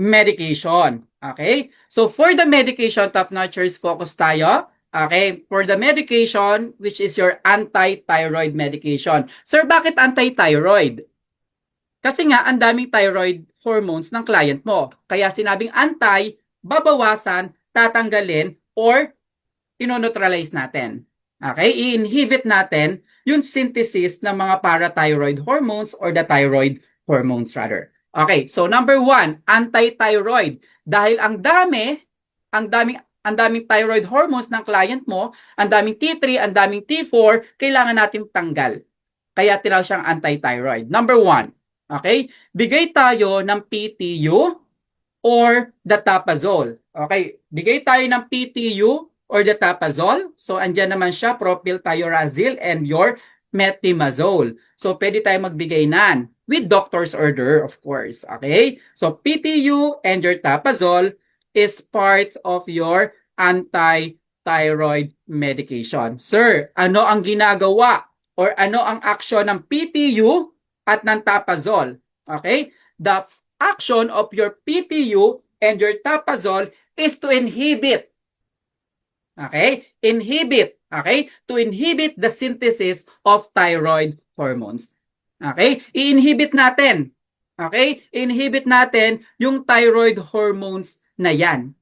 medication. Okay? So for the medication, top-notchers, focus tayo. Okay? For the medication, which is your anti-thyroid medication. Sir, bakit anti-thyroid? Kasi nga, ang daming thyroid hormones ng client mo. Kaya sinabing anti, babawasan, tatanggalin, or ino-neutralize natin. Okay? I-inhibit natin yung synthesis ng mga parathyroid hormones or the thyroid hormones rather. Okay, so number 1, anti-thyroid. Dahil ang daming thyroid hormones ng client mo, ang daming T3, ang daming T4, kailangan natin tanggal. Kaya tinawag siyang anti-thyroid. Number 1, okay? Bigay tayo ng PTU or the tapazole. Okay, bigay tayo ng PTU or the tapazole. So, andyan naman siya, propylthiorazine and your metimazole. So, pwede tayo magbigay nan with doctor's order, of course. Okay? So, PTU and your tapazole is part of your anti-thyroid medication. Sir, ano ang ginagawa or ano ang action ng PTU at ng tapazole? Okay? The action of your PTU and your tapazole is to inhibit. Okay? Inhibit. Okay? To inhibit the synthesis of thyroid hormones. Okay? I-inhibit natin. Okay? I-inhibit natin yung thyroid hormones na yan.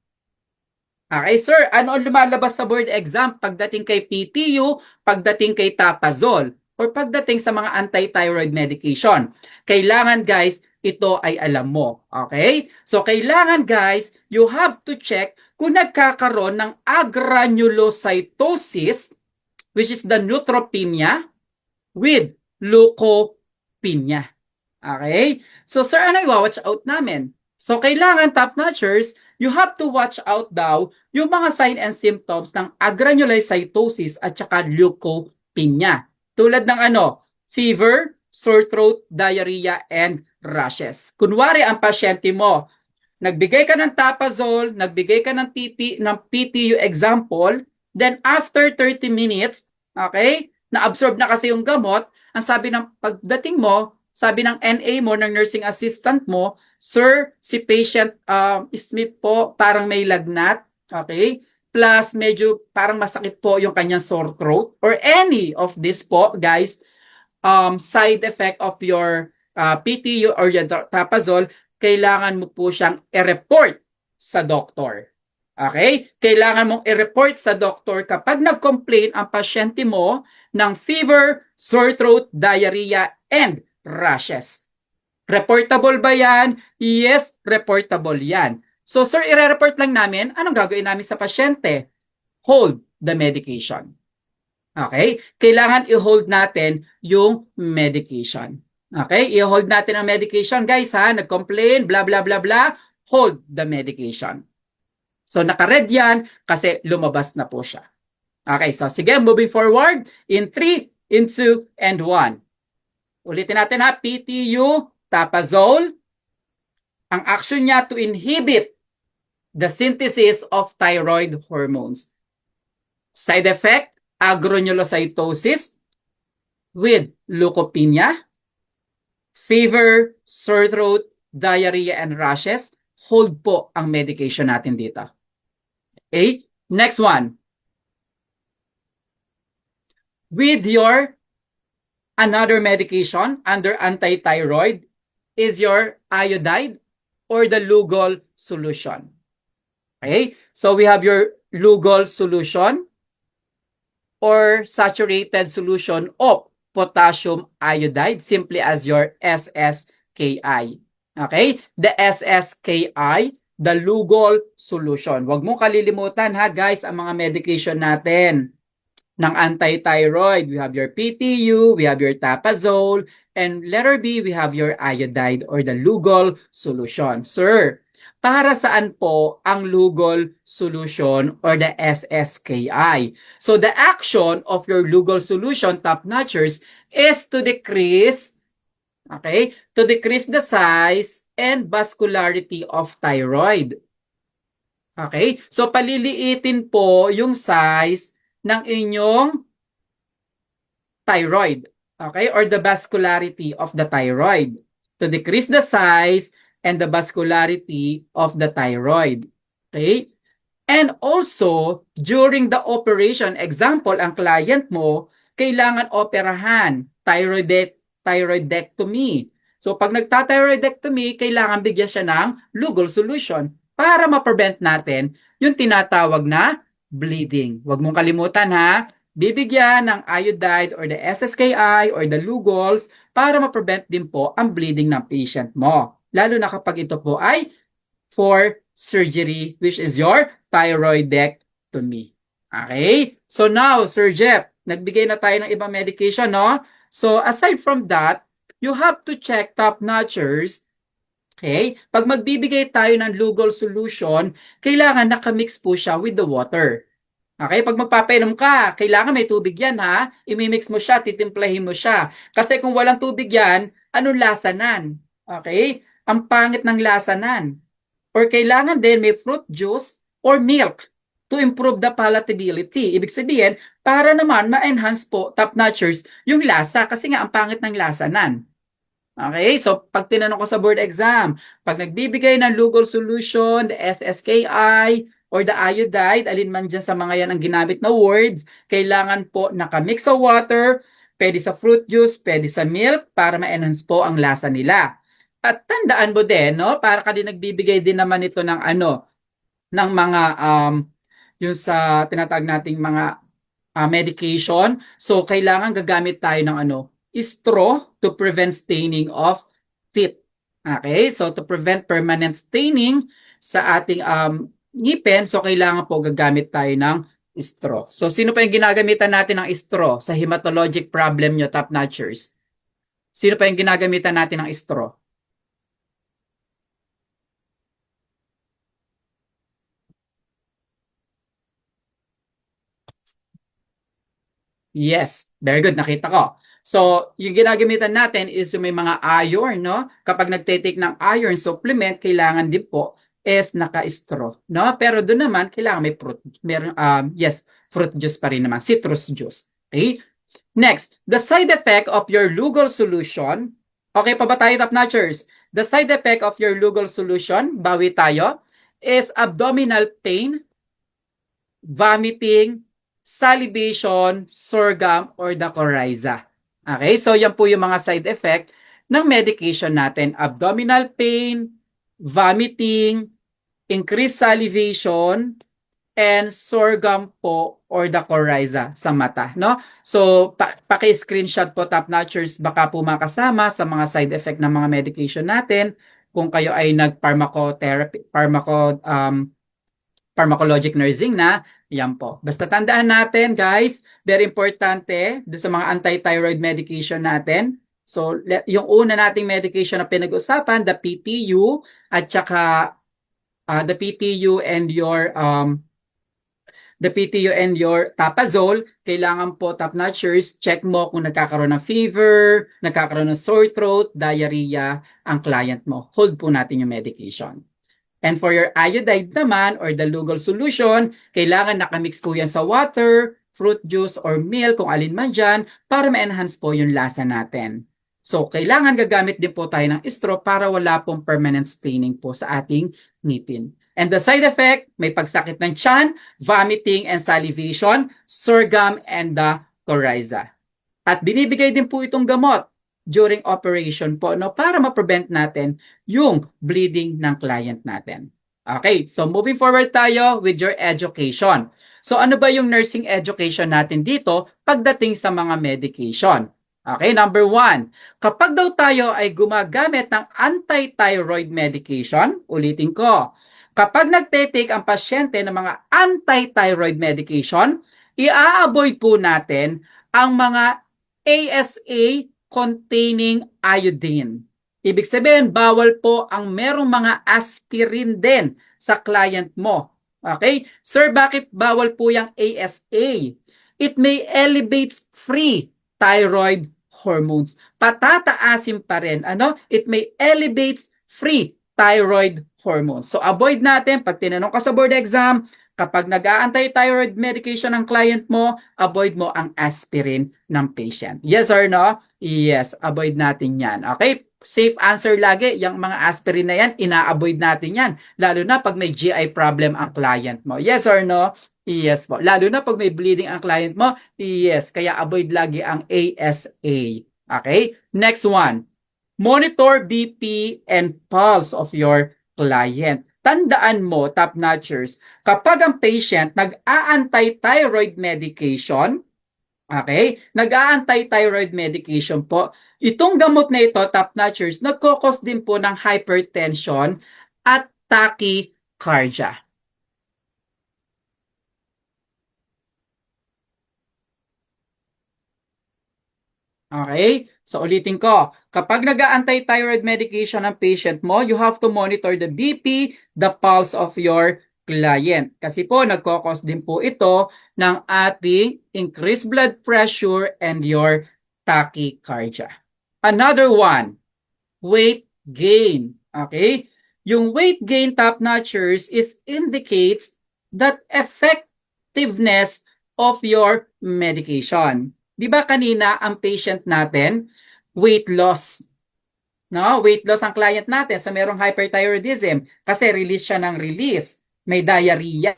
Okay, sir, ano ang lumalabas sa board exam pagdating kay PTU, pagdating kay tapazole, or pagdating sa mga anti-thyroid medication? Kailangan, guys, ito ay alam mo. Okay? So, kailangan, guys, you have to check kung nagkakaroon ng agranulocytosis, which is the neutropenia, with leukopenia. Okay? So, sir, ano i-watch out namin? So, kailangan, top-notchers, you have to watch out daw yung mga sign and symptoms ng agranulocytosis at saka leukopenia. Tulad ng ano? Fever, sore throat, diarrhea, and rashes. Kunwari, ang pasyente mo, nagbigay ka ng tapazole, nagbigay ka ng PTU example, then after 30 minutes, okay, na-absorb na kasi yung gamot, ang sabi ng pagdating mo, sabi ng NA mo, ng nursing assistant mo, sir, si patient Smith po parang may lagnat, okay? Plus medyo parang masakit po yung kanyang sore throat or any of this po, guys, side effect of your PTU or your tapazole, kailangan mo po siyang i-report sa doktor. Okay? Kailangan mong i-report sa doktor kapag nag-complain ang pasyente mo ng fever, sore throat, diarrhea, and rashes. Reportable ba yan? Yes, reportable yan. So, sir, i-report lang namin. Anong gagawin namin sa pasyente? Hold the medication. Okay? Kailangan i-hold natin yung medication. Okay? I-hold natin ang medication. Guys, ha? Nag-complain, blah, blah, blah, blah. Hold the medication. So, naka-red yan kasi lumabas na po siya. Okay, so sige, moving forward in 3, in 2, and 1. Ulitin natin ha, PTU, tapazole. Ang action niya to inhibit the synthesis of thyroid hormones. Side effect, agranulocytosis with leukopenia, fever, sore throat, diarrhea, and rashes. Hold po ang medication natin dito. Okay, next one. With your another medication under anti-thyroid is your iodide or the Lugol solution. Okay, so we have your Lugol solution or saturated solution of potassium iodide, simply as your SSKI. Okay, the SSKI, the Lugol solution. Huwag mo kalilimutan ha guys ang mga medication natin ng anti-thyroid. We have your PTU, we have your tapazole, and letter B, we have your iodide or the Lugol solution. Sir, para saan po ang Lugol solution or the SSKI. So the action of your Lugol solution, top-notchers, is to decrease, okay, to decrease the size and vascularity of thyroid. Okay? So paliliitin po yung size ng inyong thyroid, okay, or the vascularity of the thyroid, to decrease the size and the vascularity of the thyroid. Okay? And also, during the operation, example, ang client mo, kailangan operahan, thyroidectomy. So, pag nagta-thyroidectomy, kailangan bigyan siya ng Lugol solution para ma-prevent natin yung tinatawag na bleeding. Huwag mong kalimutan ha, bibigyan ng iodide or the SSKI or the Lugols para ma-prevent din po ang bleeding ng patient mo. Lalo na kapag ito po ay for surgery, which is your thyroidectomy. Okay? So now, Sir Jeff, nagbigay na tayo ng ibang medication, no? So aside from that, you have to check top-notchers. Okay? Pag magbibigay tayo ng Lugol solution, kailangan nakamix po siya with the water. Okay, pag magpapainom ka, kailangan may tubig yan ha. Imimix mo siya, titimplahin mo siya. Kasi kung walang tubig yan, anong lasa nan? Okay? Ang pangit ng lasa nan. Or kailangan din may fruit juice or milk to improve the palatability. Ibig sabihin, para naman ma-enhance po top-notchers yung lasa kasi nga ang pangit ng lasa nan. Okay, so pag tinanong ko sa board exam, pag nagbibigay ng Lugol solution, the SSKI, or the iodide, alin man dyan sa mga yan ang ginamit na words, kailangan po nakamix sa water, pwede sa fruit juice, pwede sa milk, para ma-enhance po ang lasa nila. At tandaan mo din, no, para ka din nagbibigay din naman ito ng ng mga, yung sa tinatawag nating mga medication. So, kailangan gagamit tayo ng straw to prevent staining of teeth. Okay? So, to prevent permanent staining sa ating ngipin, so kailangan po gagamit tayo ng straw. So, sino pa yung ginagamitan natin ng straw sa hematologic problem nyo, top-notchers? Sino pa yung ginagamitan natin ng straw? Yes, very good. Nakita ko. So, yung ginagamitan natin is yung may mga iron, no? Kapag nagtitake ng iron supplement, kailangan din po is naka-straw, no? Pero doon naman, kailangan may fruit. Meron, yes, fruit juice pa rin naman. Citrus juice. Okay? Next, the side effect of your Lugol solution. Okay pa ba tayo, top-notchers? The side effect of your Lugol solution, bawi tayo, is abdominal pain, vomiting, salivation, sorghum, or the coryza. Okay, so yan po yung mga side effect ng medication natin. Abdominal pain, vomiting, increased salivation, and sorghum po or the coryza sa mata, no? So, paki-screenshot po, top-notchers, baka po makasama sa mga side effect ng mga medication natin kung kayo ay nag-pharmacotherapy, pharmacologic nursing na, yan po. Basta tandaan natin, guys, very importante do sa mga anti-thyroid medication natin. So, yung una nating medication na pinag-usapan, the PTU, at saka the PTU and your Tapazole, kailangan po, top-notchers, check mo kung nagkakaroon ng fever, nagkakaroon ng sore throat, diarrhea, ang client mo. Hold po natin yung medication. And for your iodide naman or the Lugol solution, kailangan nakamix po yan sa water, fruit juice, or milk kung alin man dyan para ma-enhance po yung lasa natin. So, kailangan gagamit din po tayo ng straw para wala pong permanent staining po sa ating ngipin. And the side effect, may pagsakit ng tiyan, vomiting and salivation, sorghum, and the coryza. At binibigay din po itong gamot during operation po, no, para ma-prevent natin yung bleeding ng client natin. Okay, so moving forward tayo with your education. So ano ba yung nursing education natin dito pagdating sa mga medication? Okay, number 1, kapag daw tayo ay gumagamit ng anti-thyroid medication, ulitin ko, kapag nagte-take ang pasyente ng mga anti-thyroid medication, i-avoid po natin ang mga ASA containing iodine. Ibig sabihin, bawal po ang merong mga aspirin din sa client mo. Okay? Sir, bakit bawal po yung ASA? It may elevate free thyroid hormones. Patataasin pa rin. Ano? It may elevate free thyroid hormones. So, avoid natin. Pag tinanong ka sa board exam, kapag nag-a-anti-thyroid medication ng client mo, avoid mo ang aspirin ng patient. Yes or no? Yes, avoid natin yan. Okay? Safe answer lagi, yung mga aspirin na yan, ina-avoid natin yan. Lalo na pag may GI problem ang client mo. Yes or no? Yes po. Lalo na pag may bleeding ang client mo, yes. Kaya avoid lagi ang ASA. Okay? Next one. Monitor BP and pulse of your client. Tandaan mo, top-notchers, kapag ang patient nag-a-anti-thyroid medication, okay, nag-a-anti-thyroid medication po, itong gamot na ito, top-notchers, nagkukos din po ng hypertension at tachycardia. Okay? So ulitin ko, kapag nag-a-anti-thyroid medication ang patient mo, you have to monitor the BP, the pulse of your client. Kasi po, nagkakos din po ito ng ating increased blood pressure and your tachycardia. Another one, weight gain. Okay? Yung weight gain, top-notchers, is indicates that effectiveness of your medication. Di ba kanina ang patient natin, weight loss. No? Weight loss ang client natin sa merong hyperthyroidism kasi release siya ng release. May diarrhea.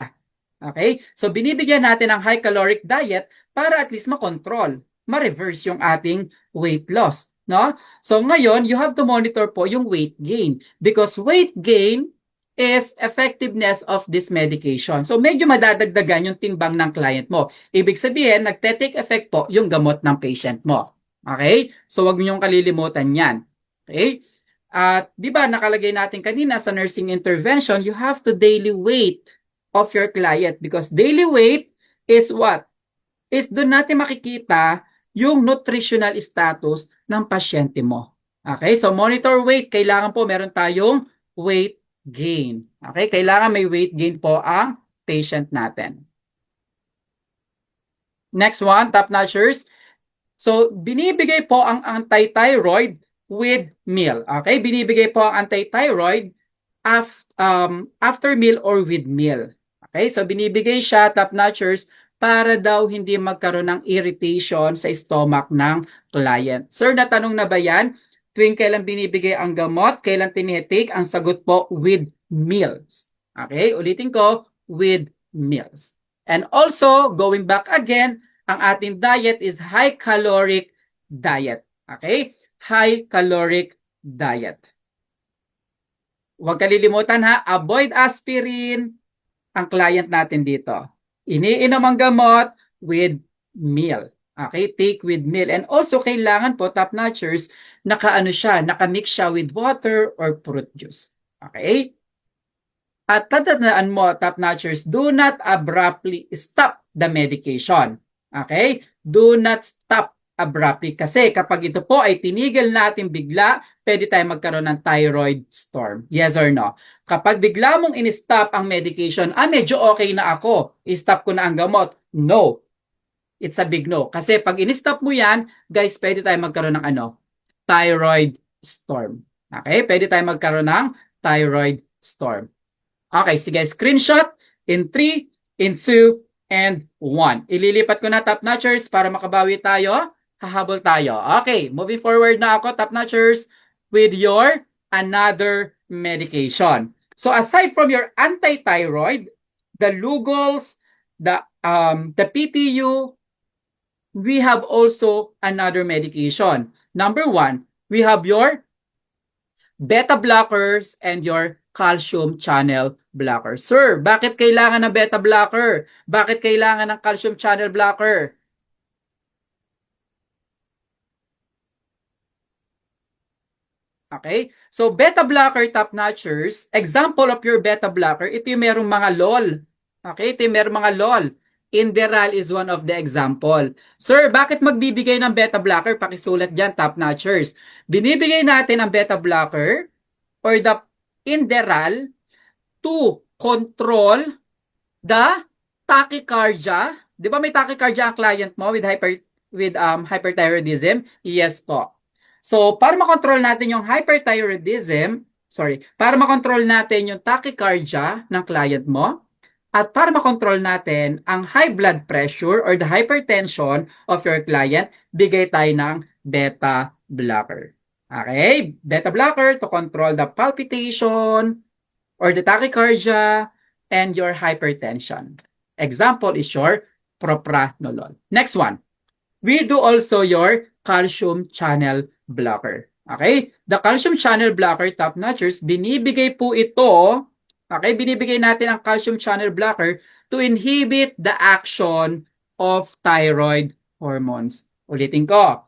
Okay? So binibigyan natin ng high caloric diet para at least makontrol, ma-reverse yung ating weight loss. No? So ngayon, you have to monitor po yung weight gain because weight gain is effectiveness of this medication. So medyo madadagdagan yung timbang ng client mo. Ibig sabihin, nagte-take effect po yung gamot ng patient mo. Okay? So wag niyo kalilimutan yan. Okay? At di ba nakalagay natin kanina sa nursing intervention, you have to daily weight of your client because daily weight is what? Is doon natin makikita yung nutritional status ng pasyente mo. Okay? So monitor weight, kailangan po meron tayong weight gain. Okay? Kailangan may weight gain po ang patient natin. Next one, top-notchers. So, binibigay po ang anti-thyroid with meal. Okay? Binibigay po ang anti-thyroid after meal or with meal. Okay? So, binibigay siya, top-notchers, para daw hindi magkaroon ng irritation sa stomach ng client. Sir, natanong na ba yan? Tuwing kailan binibigay ang gamot, kailan tinitake, ang sagot po with meals. Okay? Ulitin ko, with meals. And also, going back again, ang ating diet is high caloric diet. Okay? High caloric diet. Huwag kalilimutan ha, avoid aspirin ang client natin dito. Iniinom ang gamot with meal. Okay? Take with meal. And also, kailangan po, top-notchers, nakamix siya with water or fruit juice. Okay? At tatandaan mo, top-notchers, do not abruptly stop the medication. Okay? Do not stop abruptly kasi kapag ito po ay tinigil natin bigla, pwede tayo magkaroon ng thyroid storm. Yes or no? Kapag bigla mong in-stop ang medication, medyo okay na ako, i-stop ko na ang gamot. No. It's a big no. Kasi pag in-stop mo yan, guys, pwede tayo magkaroon ng thyroid storm. Okay? Pwede tayo magkaroon ng thyroid storm. Okay, sige, screenshot in 3, in 2, and 1. Ililipat ko na, top-notchers, para makabawi tayo. Hahabol tayo. Okay, moving forward na ako, top-notchers, with your another medication. So aside from your anti-thyroid, the Lugol's, the PPU, we have also another medication. Number 1, we have your beta blockers and your calcium channel blocker. Sir, bakit kailangan ng beta blocker? Bakit kailangan ng calcium channel blocker? Okay? So, beta blocker, top-notchers, example of your beta blocker, ito yung merong mga LOL. Okay? Ito yung merong mga LOL. Inderal is one of the example. Sir, bakit magbibigay ng beta blocker? Pakisulat dyan, top notchers. Binibigay natin ang beta blocker or the Inderal to control the tachycardia. Di ba may tachycardia ang client mo with hyperthyroidism? Yes po. So, para makontrol natin yung hyperthyroidism, para makontrol natin yung tachycardia ng client mo, at para makontrol natin ang high blood pressure or the hypertension of your client, bigay tayo ng beta blocker. Okay? Beta blocker to control the palpitation or the tachycardia and your hypertension. Example is your propranolol. Next one. We do also your calcium channel blocker. Okay? The calcium channel blocker, top notchers, binibigay po ito. Okay, binibigay natin ang calcium channel blocker to inhibit the action of thyroid hormones. Ulitin ko.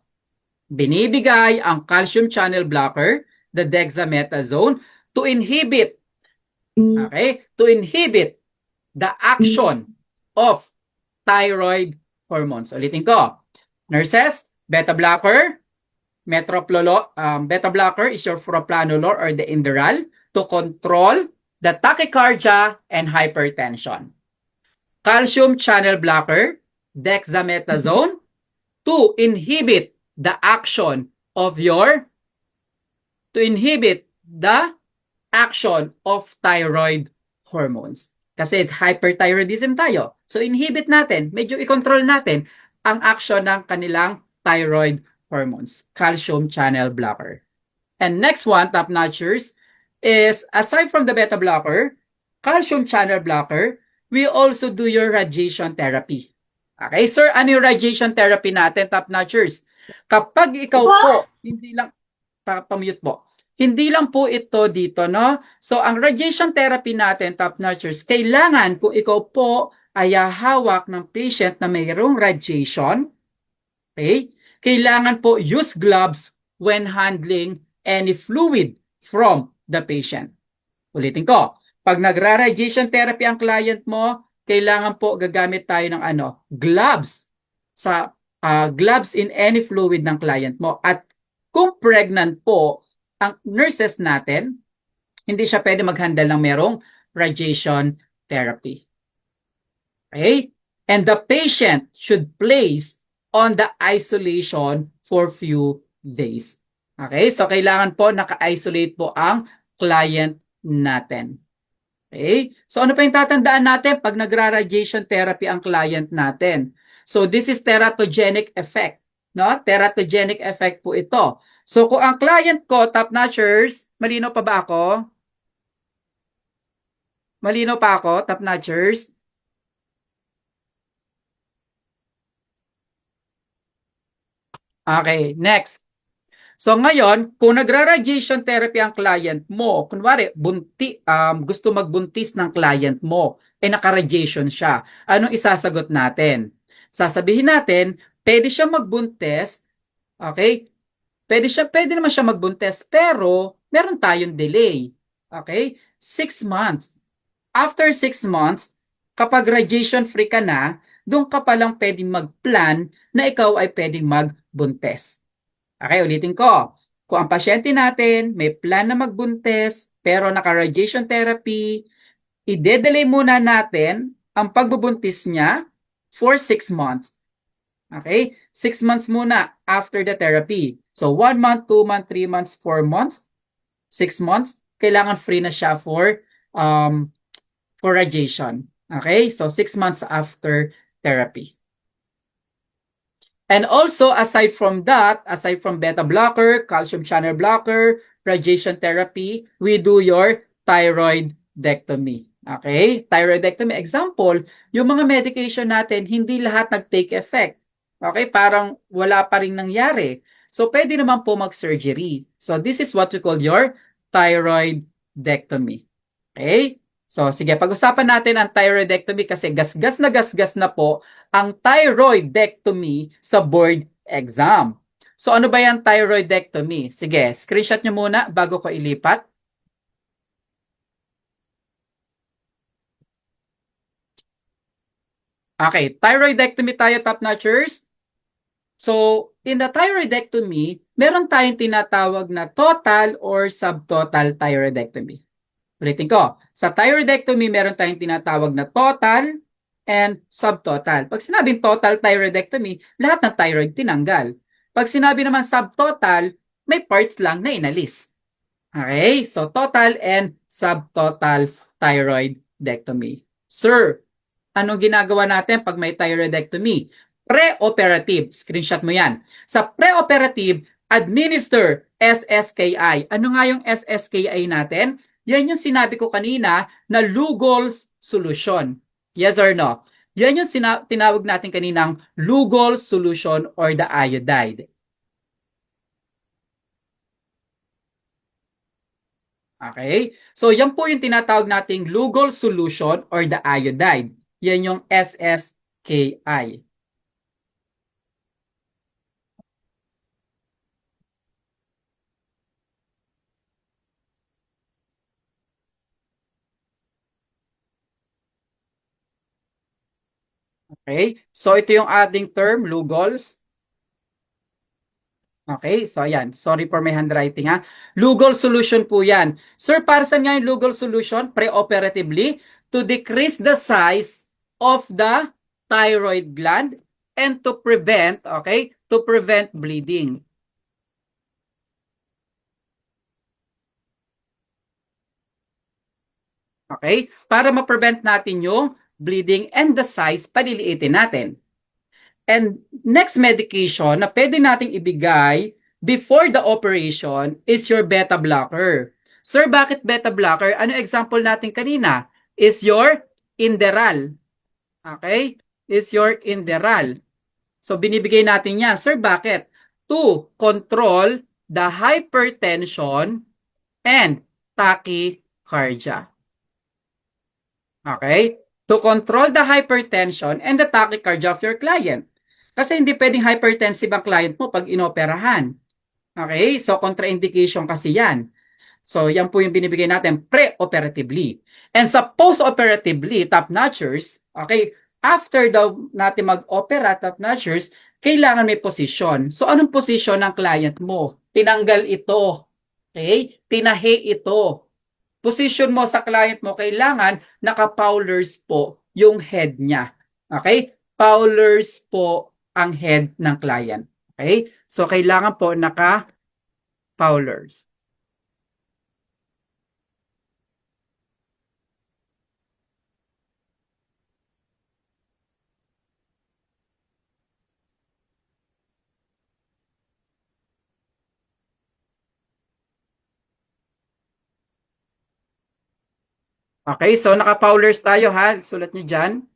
Binibigay ang calcium channel blocker, the dexamethasone, to inhibit, the action of thyroid hormones. Ulitin ko. Nurses, beta blocker, beta blocker is your propranolol or the Inderal to control the tachycardia and hypertension. Calcium channel blocker, dexamethasone, to inhibit the action of thyroid hormones. Kasi hyperthyroidism tayo. So inhibit natin, medyo i-control natin ang action ng kanilang thyroid hormones. Calcium channel blocker. And next one, top notchers, is aside from the beta blocker, calcium channel blocker, we also do your radiation therapy. Okay, sir, ano yung radiation therapy natin, top notchers? Kapag ikaw po, hindi lang, pamute po, hindi lang po ito dito, no? So, ang radiation therapy natin, top notchers, kailangan kung ikaw po ay hawak ng patient na mayroong radiation, okay, kailangan po use gloves when handling any fluid from the patient. Ulitin ko, pag nagra-radiation therapy ang client mo, kailangan po gagamit tayo ng gloves gloves in any fluid ng client mo. At kung pregnant po ang nurses natin, hindi siya pwede mag-handle ng merong radiation therapy. Okay? And the patient should place on the isolation for few days. Okay? So, kailangan po naka-isolate po ang client natin. Okay? So, ano pa yung tatandaan natin pag nagra-radiation therapy ang client natin? So, this is teratogenic effect. No? Teratogenic effect po ito. So, kung ang client ko, top notchers, malino pa ba ako? Malino pa ako, top notchers? Okay, next. So ngayon, kung nagra-radiation therapy ang client mo, kunwari, gusto magbuntis ng client mo, naka-radiation siya, anong isasagot natin? Sasabihin natin, pwede siya magbuntis, okay? Pwede naman siya magbuntis, pero meron tayong delay. Okay? 6 months. After 6 months, kapag radiation free ka na, doon ka palang pwedeng mag-plan na ikaw ay pwedeng magbuntis. Okay, ulitin ko. Kung ang pasyente natin may plan na magbuntis, pero naka-radiation therapy, i-delay muna natin ang pagbubuntis niya for 6 months. Okay? 6 months muna after the therapy. So, 1 month, 2 months, 3 months, 4 months, 6 months, kailangan free na siya for radiation. Okay? So, 6 months after therapy. And also, aside from that, aside from beta blocker, calcium channel blocker, radiation therapy, we do your thyroidectomy. Okay? Thyroidectomy, example, yung mga medication natin, hindi lahat nag-take effect. Okay? Parang wala pa rin nangyari. So, pwede naman po mag-surgery. So, this is what we call your thyroidectomy. Okay? So, sige, pag-usapan natin ang thyroidectomy kasi gasgas na po ang thyroidectomy sa board exam. So, ano ba yan thyroidectomy? Sige, screenshot nyo muna bago ko ilipat. Okay, thyroidectomy tayo, top-notchers. So, in the thyroidectomy, meron tayong tinatawag na total or subtotal thyroidectomy. Ulitin ko, sa thyroidectomy, meron tayong tinatawag na total and subtotal. Pag sinabing total thyroidectomy, lahat ng thyroid tinanggal. Pag sinabi naman subtotal, may parts lang na inalis. Okay? So, total and subtotal thyroidectomy. Sir, anong ginagawa natin pag may thyroidectomy? Pre-operative. Screenshot mo yan. Sa pre-operative, administer SSKI. Ano nga yung SSKI natin? Yan yung sinabi ko kanina na Lugol's solution. Yes or no? Yan yung tinawag natin kaninang Lugol's solution or the iodide. Okay? So, yan po yung tinatawag nating Lugol solution or the iodide. Yan yung SSKI. Okay? So, ito yung ating term, Lugols. Okay? So, ayan. Sorry for my handwriting, ha? Lugol solution po yan. Sir, para saan nga yung Lugol solution? Pre-operatively, to decrease the size of the thyroid gland and to prevent, okay, to prevent bleeding. Okay? Para ma-prevent natin yung bleeding and the size, paliliitin natin. And next medication na pwede nating ibigay before the operation is your beta blocker. Sir, bakit beta blocker? Ano example natin kanina? Is your Inderal. Okay? Is your Inderal. So, binibigay natin yan. Sir, bakit? To control the hypertension and tachycardia. Okay? To control the hypertension and the tachycardia of your client. Kasi hindi pwedeng hypertensive ang client mo pag inoperahan. Okay? So, contraindication kasi yan. So, yan po yung binibigay natin pre-operatively. And sa post-operatively, top-notchers, okay, after daw natin mag-opera, top-notchers, kailangan may position. So, anong position ng client mo? Tinanggal ito. Okay? Tinahi ito. Position mo sa client mo, kailangan naka-Fowlers po yung head niya. Okay? Fowlers po ang head ng client. Okay? So, kailangan po naka-Fowlers. Okay? So, naka-Fowlers tayo ha. Sulat niyo dyan.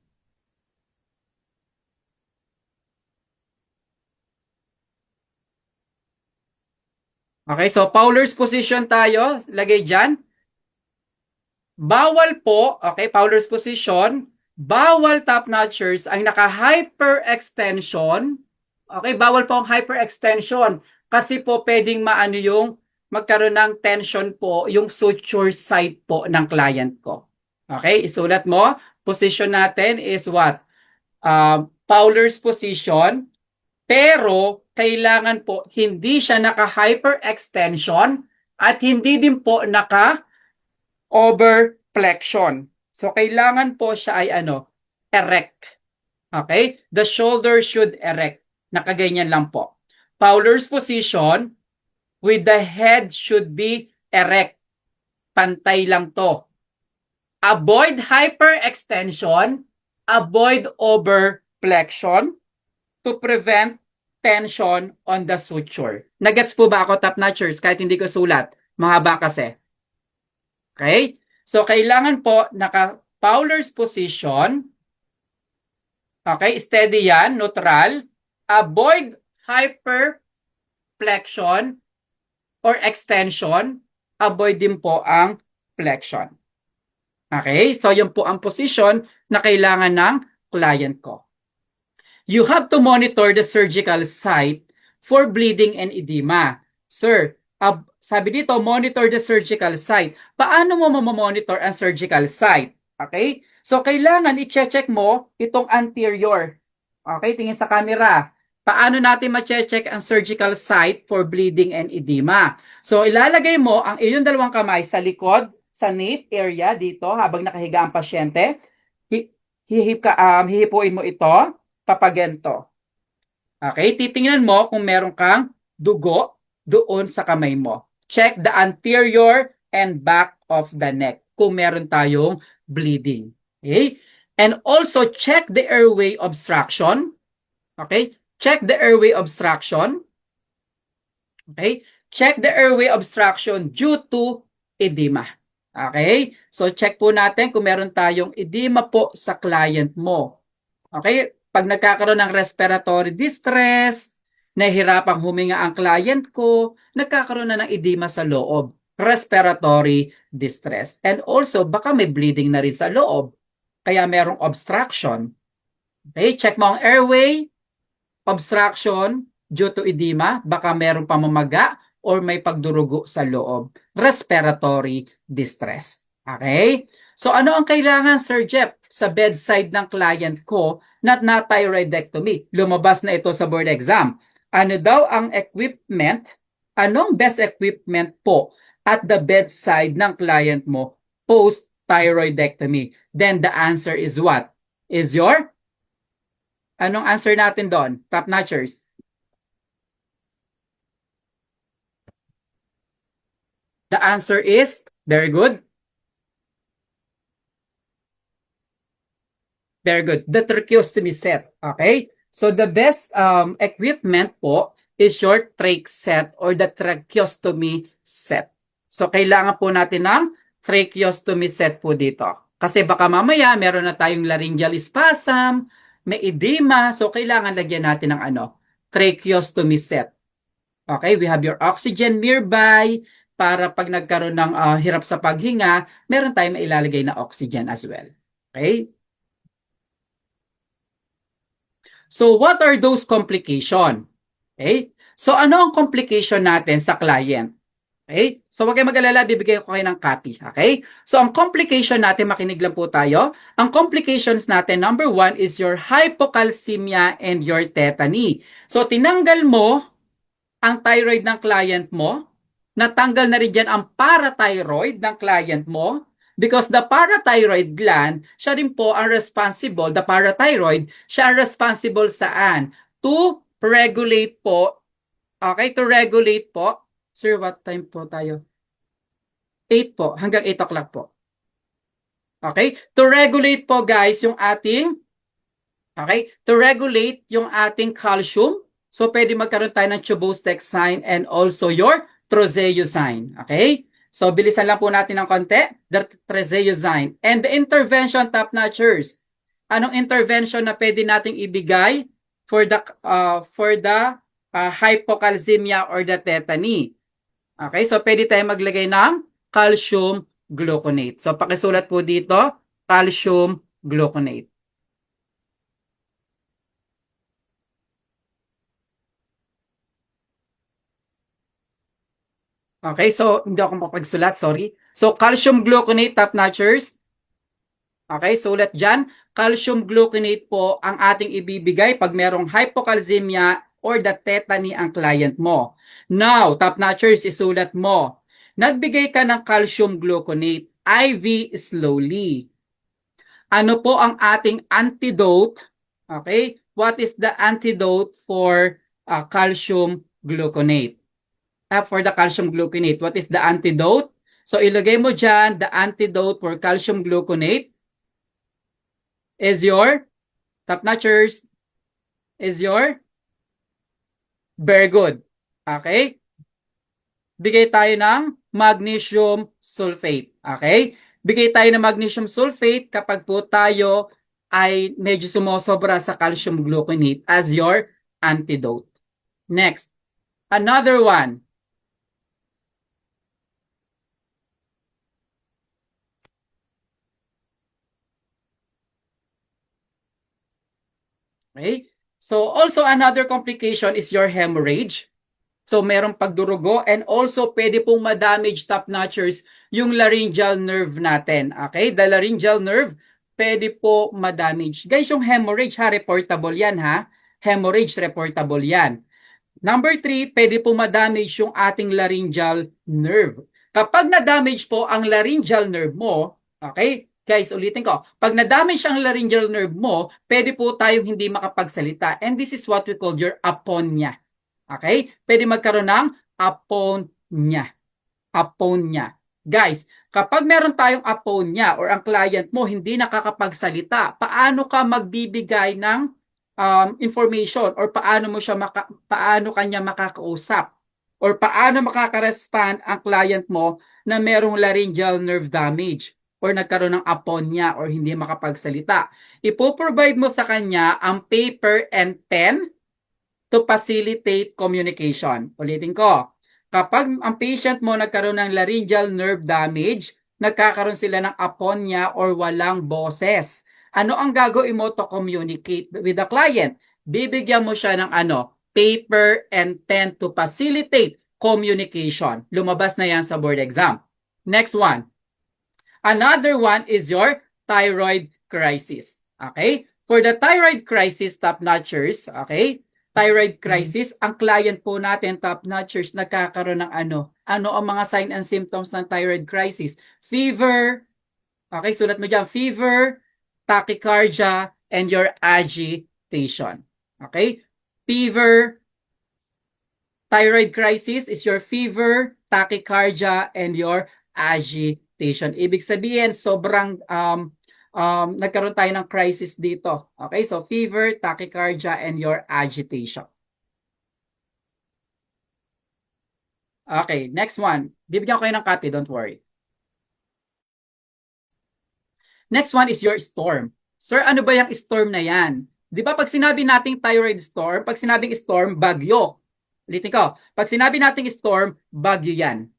Okay? So, Fowlers position tayo. Lagay dyan. Bawal po, okay, Fowler's position, bawal top-notchers ang naka-hyperextension. Okay, bawal po ang hyperextension kasi po pwedeng maano yung magkaroon ng tension po yung suture site po ng client ko. Okay, isulat mo. Position natin is what? Fowler's position. Pero kailangan po hindi siya naka-hyperextension at hindi din po naka-overflexion. So, kailangan po siya ay erect. Okay? The shoulder should erect. Nakaganyan lang po. Fowler's position with the head should be erect. Pantay lang to. Avoid hyperextension. Avoid overflexion to prevent tension on the suture. Nagets po ba ako, top-notchers? Kahit hindi ko sulat. Mahaba kasi. Okay? So, kailangan po naka-Fowler's position. Okay? Steady yan. Neutral. Avoid hyperflexion or extension. Avoid din po ang flexion. Okay? So, yun po ang position na kailangan ng client ko. You have to monitor the surgical site for bleeding and edema. Sir, sabi dito, monitor the surgical site. Paano mo mamonitor ang surgical site? Okay? So, kailangan i-check mo itong anterior. Okay? Tingin sa camera. Paano natin ma-check ang surgical site for bleeding and edema? So, ilalagay mo ang iyong dalawang kamay sa likod, sa nape area dito, habang nakahiga ang pasyente. Hihipuin mo ito, papaganto. Okay? Titingnan mo kung meron kang dugo doon sa kamay mo. Check the anterior and back of the neck kung meron tayong bleeding. Okay? And also check the airway obstruction. Okay? Check the airway obstruction. Okay? Check the airway obstruction due to edema. Okay? So check po natin kung meron tayong edema po sa client mo. Okay? Pag nagkakaroon ng respiratory distress, nahihirapang huminga ang client ko, nagkakaroon na ng edema sa loob. Respiratory distress. And also, baka may bleeding na rin sa loob. Kaya merong obstruction. Okay? Check mo ang airway, obstruction due to edema, baka merong pamamaga or may pagdurugo sa loob. Respiratory distress. Okay? So ano ang kailangan, Sir Jeff, sa bedside ng client ko na thyroidectomy? Lumabas na ito sa board exam. Ano daw ang equipment? Anong best equipment po at the bedside ng client mo post-thyroidectomy? Then the answer is what? Is your Anong answer natin doon? Top notchers. The answer is, very good. Very good. The tracheostomy set. Okay? So the best equipment po is your trach set or the tracheostomy set. So kailangan po natin ng tracheostomy set po dito. Kasi baka mamaya meron na tayong laryngeal spasm, may edema, so kailangan lagyan natin ng tracheostomy set. Okay, we have your oxygen nearby para pag nagkaroon ng hirap sa paghinga, meron tayong mailalagay na oxygen as well. Okay? So what are those complications? Okay? So ano ang complication natin sa client? Okay? So wag kayong mag-alala, bibigyan ko kayo ng copy. Okay? So ang complication natin, makinig lang po tayo. Ang complications natin, number 1 is your hypocalcemia and your tetany. So tinanggal mo ang thyroid ng client mo, natanggal na rin dyan ang parathyroid ng client mo, because the parathyroid gland, siya rin po ang responsible, the parathyroid, siya ang responsible saan? To regulate po, okay, to regulate po, sir, what time po tayo? 8 po, hanggang 8 o'clock po. Okay, to regulate po guys yung ating, okay, to regulate yung ating calcium. So, pwede magkaroon tayo ng chubostexine and also your trozeuzine. Okay? So, bilisan lang po natin ng konti. The trozeuzine. And the intervention, top notchers. Anong intervention na pwede nating ibigay for the hypocalcemia or the tetany? Okay? So, pwede tayo maglagay ng calcium gluconate. So, pakisulat po dito, calcium gluconate. Okay, so hindi ako mapagsulat, sorry. So calcium gluconate, top notchers. Okay, sulat dyan. Calcium gluconate po ang ating ibibigay pag merong hypocalcemia or the tetany ang client mo. Now, top notchers, isulat mo. Nagbigay ka ng calcium gluconate, IV slowly. Ano po ang ating antidote? Okay, what is the antidote for calcium gluconate? For the calcium gluconate. What is the antidote? So, ilagay mo dyan, the antidote for calcium gluconate is your, top notchers, is your, very good. Okay? Bigay tayo ng magnesium sulfate. Okay? Bigay tayo ng magnesium sulfate kapag po tayo ay medyo sumosobra sa calcium gluconate as your antidote. Next, another one. Okay? So also another complication is your hemorrhage. So merong pagdurugo and also pwede pong ma-damage top notchers yung laryngeal nerve natin. Okay? The laryngeal nerve pwede po ma-damage. Guys, yung hemorrhage ha, reportable yan ha. Hemorrhage, reportable yan. Number 3, pwede po ma-damage yung ating laryngeal nerve. Kapag na-damage po ang laryngeal nerve mo, okay? Guys, ulitin ko. Pag na-damage ang laryngeal nerve mo, pwede po tayong hindi makapagsalita. And this is what we call your aponia. Okay? Pwede magkaroon ng aponia. Aponia. Guys, kapag meron tayong aponia or ang client mo hindi nakakapagsalita, paano ka magbibigay ng information or paano kanya makakausap or paano makaka-respond ang client mo na merong laryngeal nerve damage or nagkaroon ng aponia or hindi makapagsalita? Ipo-provide mo sa kanya ang paper and pen to facilitate communication. Ulitin ko, kapag ang patient mo nagkaroon ng laryngeal nerve damage, nagkakaroon sila ng aponia or walang boses. Ano ang gagawin mo to communicate with the client? Bibigyan mo siya ng paper and pen to facilitate communication. Lumabas na yan sa board exam. Next one. Another one is your thyroid crisis. Okay? For the thyroid crisis, top-notchers, okay? Thyroid crisis, ang client po natin, top-notchers, nagkakaroon ng ano ang mga sign and symptoms ng thyroid crisis? Fever, okay, sulat mo dyan, fever, tachycardia, and your agitation. Okay? Fever, thyroid crisis is your fever, tachycardia, and your agitation. Ibig sabihin, sobrang nagkaroon tayo ng crisis dito. Okay, so fever, tachycardia, and your agitation. Okay, next one. Bibigyan ko kayo ng copy, don't worry. Next one is your storm. Sir, ano ba yung storm na yan? Di ba pag sinabi nating thyroid storm, pag sinabing storm, bagyo. Ulitin ko, pag sinabi nating storm, bagyo yan.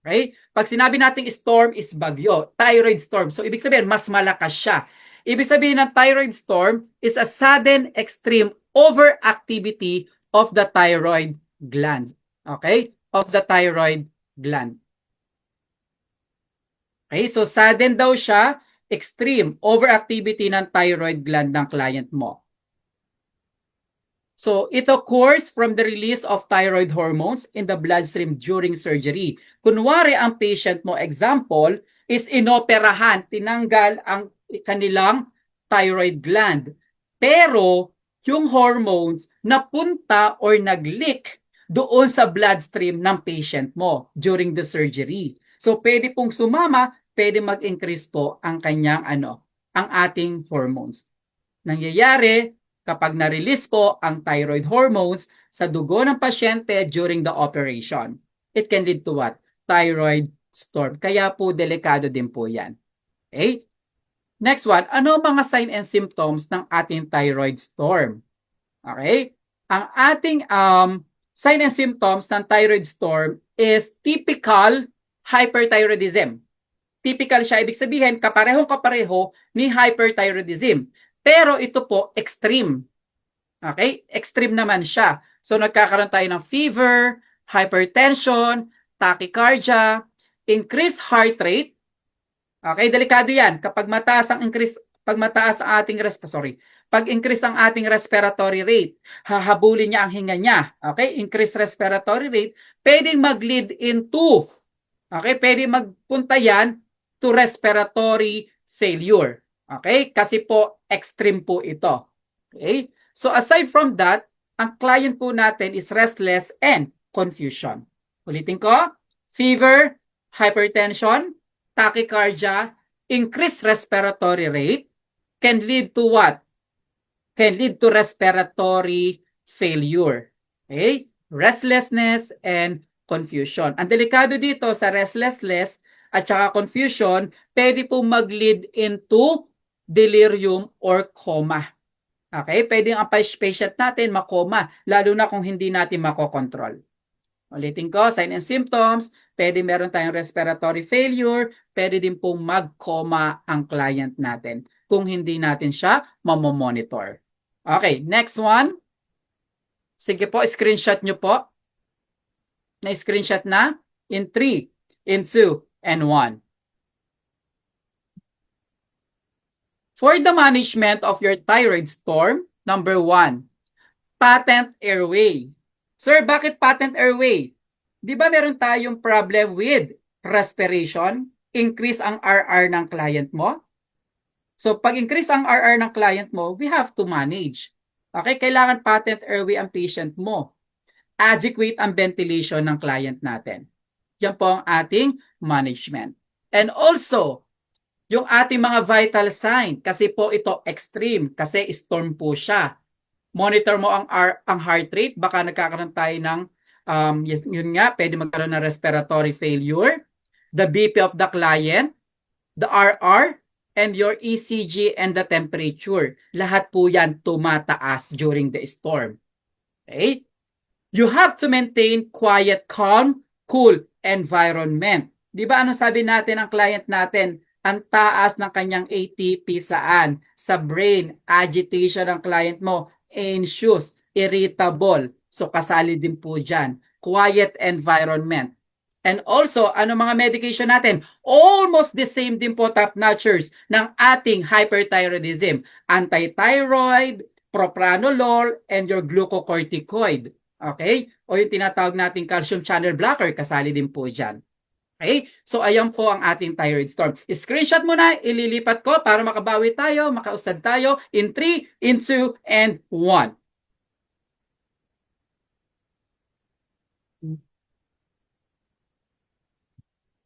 Okay? Pag sinabi nating storm is bagyo, thyroid storm. So, ibig sabihin, mas malakas siya. Ibig sabihin ng thyroid storm is a sudden extreme overactivity of the thyroid gland. Okay? Of the thyroid gland. Okay? So, sudden daw siya, extreme overactivity ng thyroid gland ng client mo. So, it occurs from the release of thyroid hormones in the bloodstream during surgery. Kunwari, ang patient mo, example, is inoperahan, tinanggal ang kanilang thyroid gland. Pero, yung hormones napunta or nag-leak doon sa bloodstream ng patient mo during the surgery. So, pwede pong sumama, pwede mag-increase po ang kanyang ang ating hormones. Nangyayari, kapag na-release po ang thyroid hormones sa dugo ng pasyente during the operation. It can lead to what? Thyroid storm. Kaya po, delikado din po yan. Okay? Next one, ano mga sign and symptoms ng ating thyroid storm? Okay? Ang ating sign and symptoms ng thyroid storm is typical hyperthyroidism. Typical siya, ibig sabihin, kapareho ni hyperthyroidism. Pero ito po, extreme. Okay? Extreme naman siya. So, nagkakaroon tayo ng fever, hypertension, tachycardia, increased heart rate. Okay? Delikado yan. Kapag mataas ang pag-increase ang ating respiratory rate, hahabulin niya ang hinga niya. Okay? Increased respiratory rate, pwedeng mag-lead into, okay? Pwede magpunta yan to respiratory failure. Okay? Kasi po, extreme po ito. Okay? So, aside from that, ang client po natin is restless and confusion. Ulitin ko, fever, hypertension, tachycardia, increased respiratory rate, can lead to what? Can lead to respiratory failure. Okay? Restlessness and confusion. Ang delikado dito sa restlessness at saka confusion, pwede po mag-lead into delirium or coma. Okay? Pwede ang patient natin makoma, lalo na kung hindi natin makokontrol. Ulitin ko, sign and symptoms, pwede meron tayong respiratory failure, pwede din pong mag-coma ang client natin kung hindi natin siya mamomonitor. Okay, next one. Sige po, screenshot nyo po. Na-screenshot na? In 3, in 2, and 1. For the management of your thyroid storm, number 1, patent airway. Sir, bakit patent airway? Di ba meron tayong problem with respiration? Increase ang RR ng client mo? So, pag increase ang RR ng client mo, we have to manage. Okay, kailangan patent airway ang patient mo. Adequate ang ventilation ng client natin. Yan po ang ating management. And also, yung ating mga vital sign, kasi po ito extreme, kasi storm po siya. Monitor mo ang heart rate, baka nagkakaroon tayo ng, yun nga, pwede magkaroon ng respiratory failure, the BP of the client, the RR, and your ECG and the temperature. Lahat po yan tumataas during the storm. Okay? You have to maintain quiet, calm, cool environment. Di ba ano sabi natin ang client natin? Ang taas ng kanyang ATP saan? Sa brain, agitation ng client mo, anxious, irritable. So kasali din po dyan. Quiet environment. And also, ano mga medication natin? Almost the same din po top notchers ng ating hyperthyroidism. Anti-thyroid, propranolol, and your glucocorticoid. Okay? O yung tinatawag nating calcium channel blocker, kasali din po dyan. Okay? So, ayan po ang ating thyroid storm. Screenshot mo na, ililipat ko para makabawi tayo, makausad tayo in 3, in 2, and 1.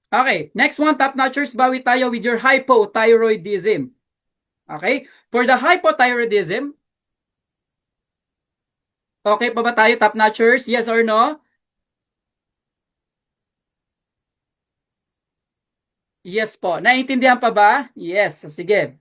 Okay, next one, top notchers, bawi tayo with your hypothyroidism. Okay? For the hypothyroidism, okay pa ba tayo, top notchers? Yes or no? Yes po. Naiintindihan pa ba? Yes. Sige.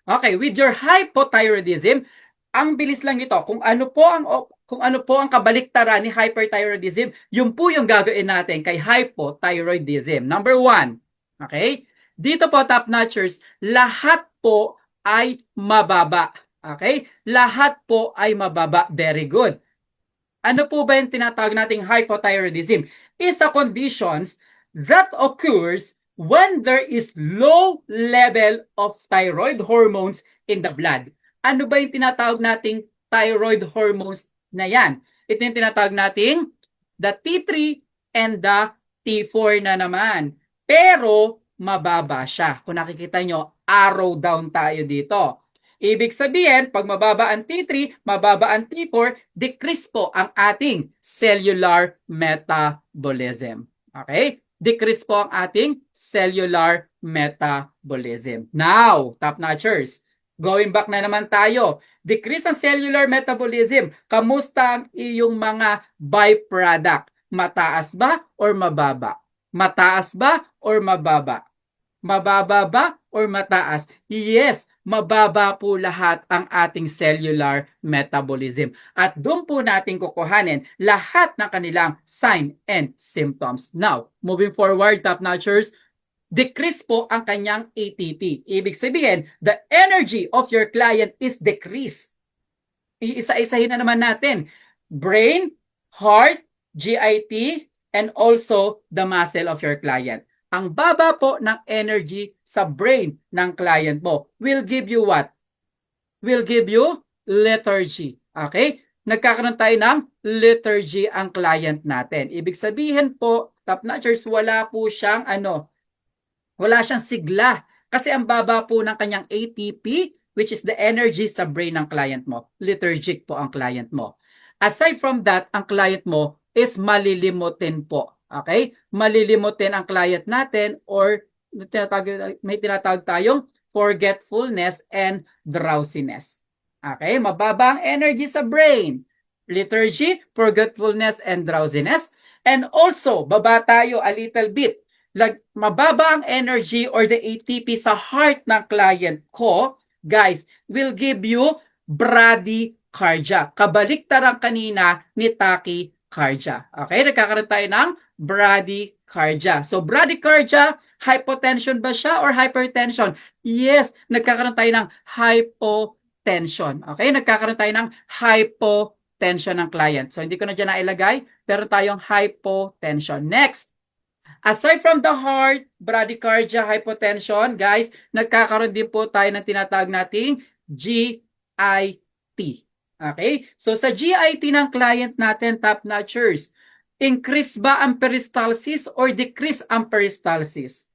Okay, with your hypothyroidism, ang bilis lang nito. Kung ano po ang kabaliktaran ni hyperthyroidism, yun po yung gagawin natin kay hypothyroidism. Number 1. Okay? Dito po, top notchers, lahat po ay mababa. Okay? Lahat po ay mababa. Very good. Ano po ba yung tinatawag nating hypothyroidism? Is a conditions that occurs when there is low level of thyroid hormones in the blood. Ano ba yung tinatawag nating thyroid hormones na yan? Ito yung tinatawag nating the T3 and the T4 na naman. Pero mababa siya. Kung nakikita nyo, arrow down tayo dito. Ibig sabihin, pag mababa ang T3, mababa ang T4, decrease po ang ating cellular metabolism. Okay? Decrease po ang ating cellular metabolism. Now, top notchers, going back na naman tayo. Decrease ang cellular metabolism. Kamusta ang iyong mga byproduct? Mataas ba or mababa? Mataas ba or mababa? Mababa ba or mataas? Yes, mababa po lahat ang ating cellular metabolism. At doon po natin kukuhanin lahat ng kanilang sign and symptoms. Now, moving forward, top notchers, decrease po ang kanyang ATP. Ibig sabihin, the energy of your client is decreased. Iisa-isahin na naman natin. Brain, heart, GIT, and also the muscle of your client. Ang baba po ng energy sa brain ng client mo will give you what? Will give you lethargy. Okay? Nagkakaroon tayo ng lethargy ang client natin. Ibig sabihin po, top notchers, wala siyang sigla. Kasi ang baba po ng kanyang ATP, which is the energy sa brain ng client mo. Lethargic po ang client mo. Aside from that, ang client mo is malilimutin po. Okay? Malilimutin ang client natin or may tinatawag tayong forgetfulness and drowsiness. Okay? Mababa ang energy sa brain. Lethargy, forgetfulness, and drowsiness. And also, baba tayo a little bit. Mababa ang energy or the ATP sa heart ng client ko, guys, will give you bradycardia. Kabaliktaran kanina ni tachycardia. Okay? Nagkakaroon tayo ng bradycardia. So, bradycardia, hypotension ba siya or hypertension? Yes, nagkakaroon tayo ng hypotension. tension. Okay? Nagkakaroon tayo ng hypotension ng client. So, hindi ko na dyan nailagay, pero tayong hypotension. Next, aside from the heart, bradycardia, hypotension, guys, nagkakaroon din po tayo ng tinatawag nating GIT. Okay? So, sa GIT ng client natin, top-notchers, increase ba ang peristalsis or decrease ang peristalsis?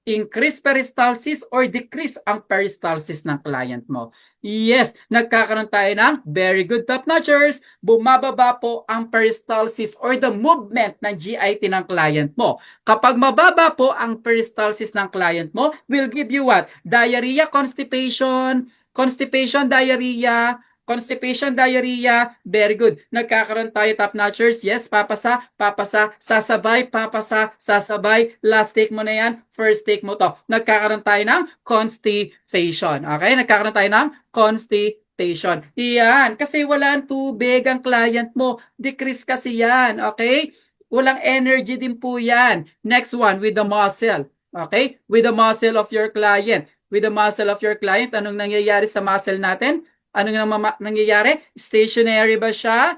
Increase peristalsis or decrease ang peristalsis ng client mo? Yes, nagkakaroon tayo ng very good top-notchers. Bumababa po ang peristalsis or the movement ng GIT ng client mo. Kapag mababa po ang peristalsis ng client mo, will give you what? Diarrhea, constipation, diarrhea, very good. Nagkakaroon tayo top-notchers. Yes, papasa, sasabay, sasabay. Last take mo na yan, first take mo to. Nagkakaroon tayo ng constipation. Okay? Nagkakaroon tayo ng constipation. Iyan, kasi walang tubig ang client mo. Decrease kasi yan. Okay? Walang energy din po yan. Next one, with the muscle. Okay? With the muscle of your client. With the muscle of your client, anong nangyayari sa muscle natin? Ano nangyayari? Stationary ba siya?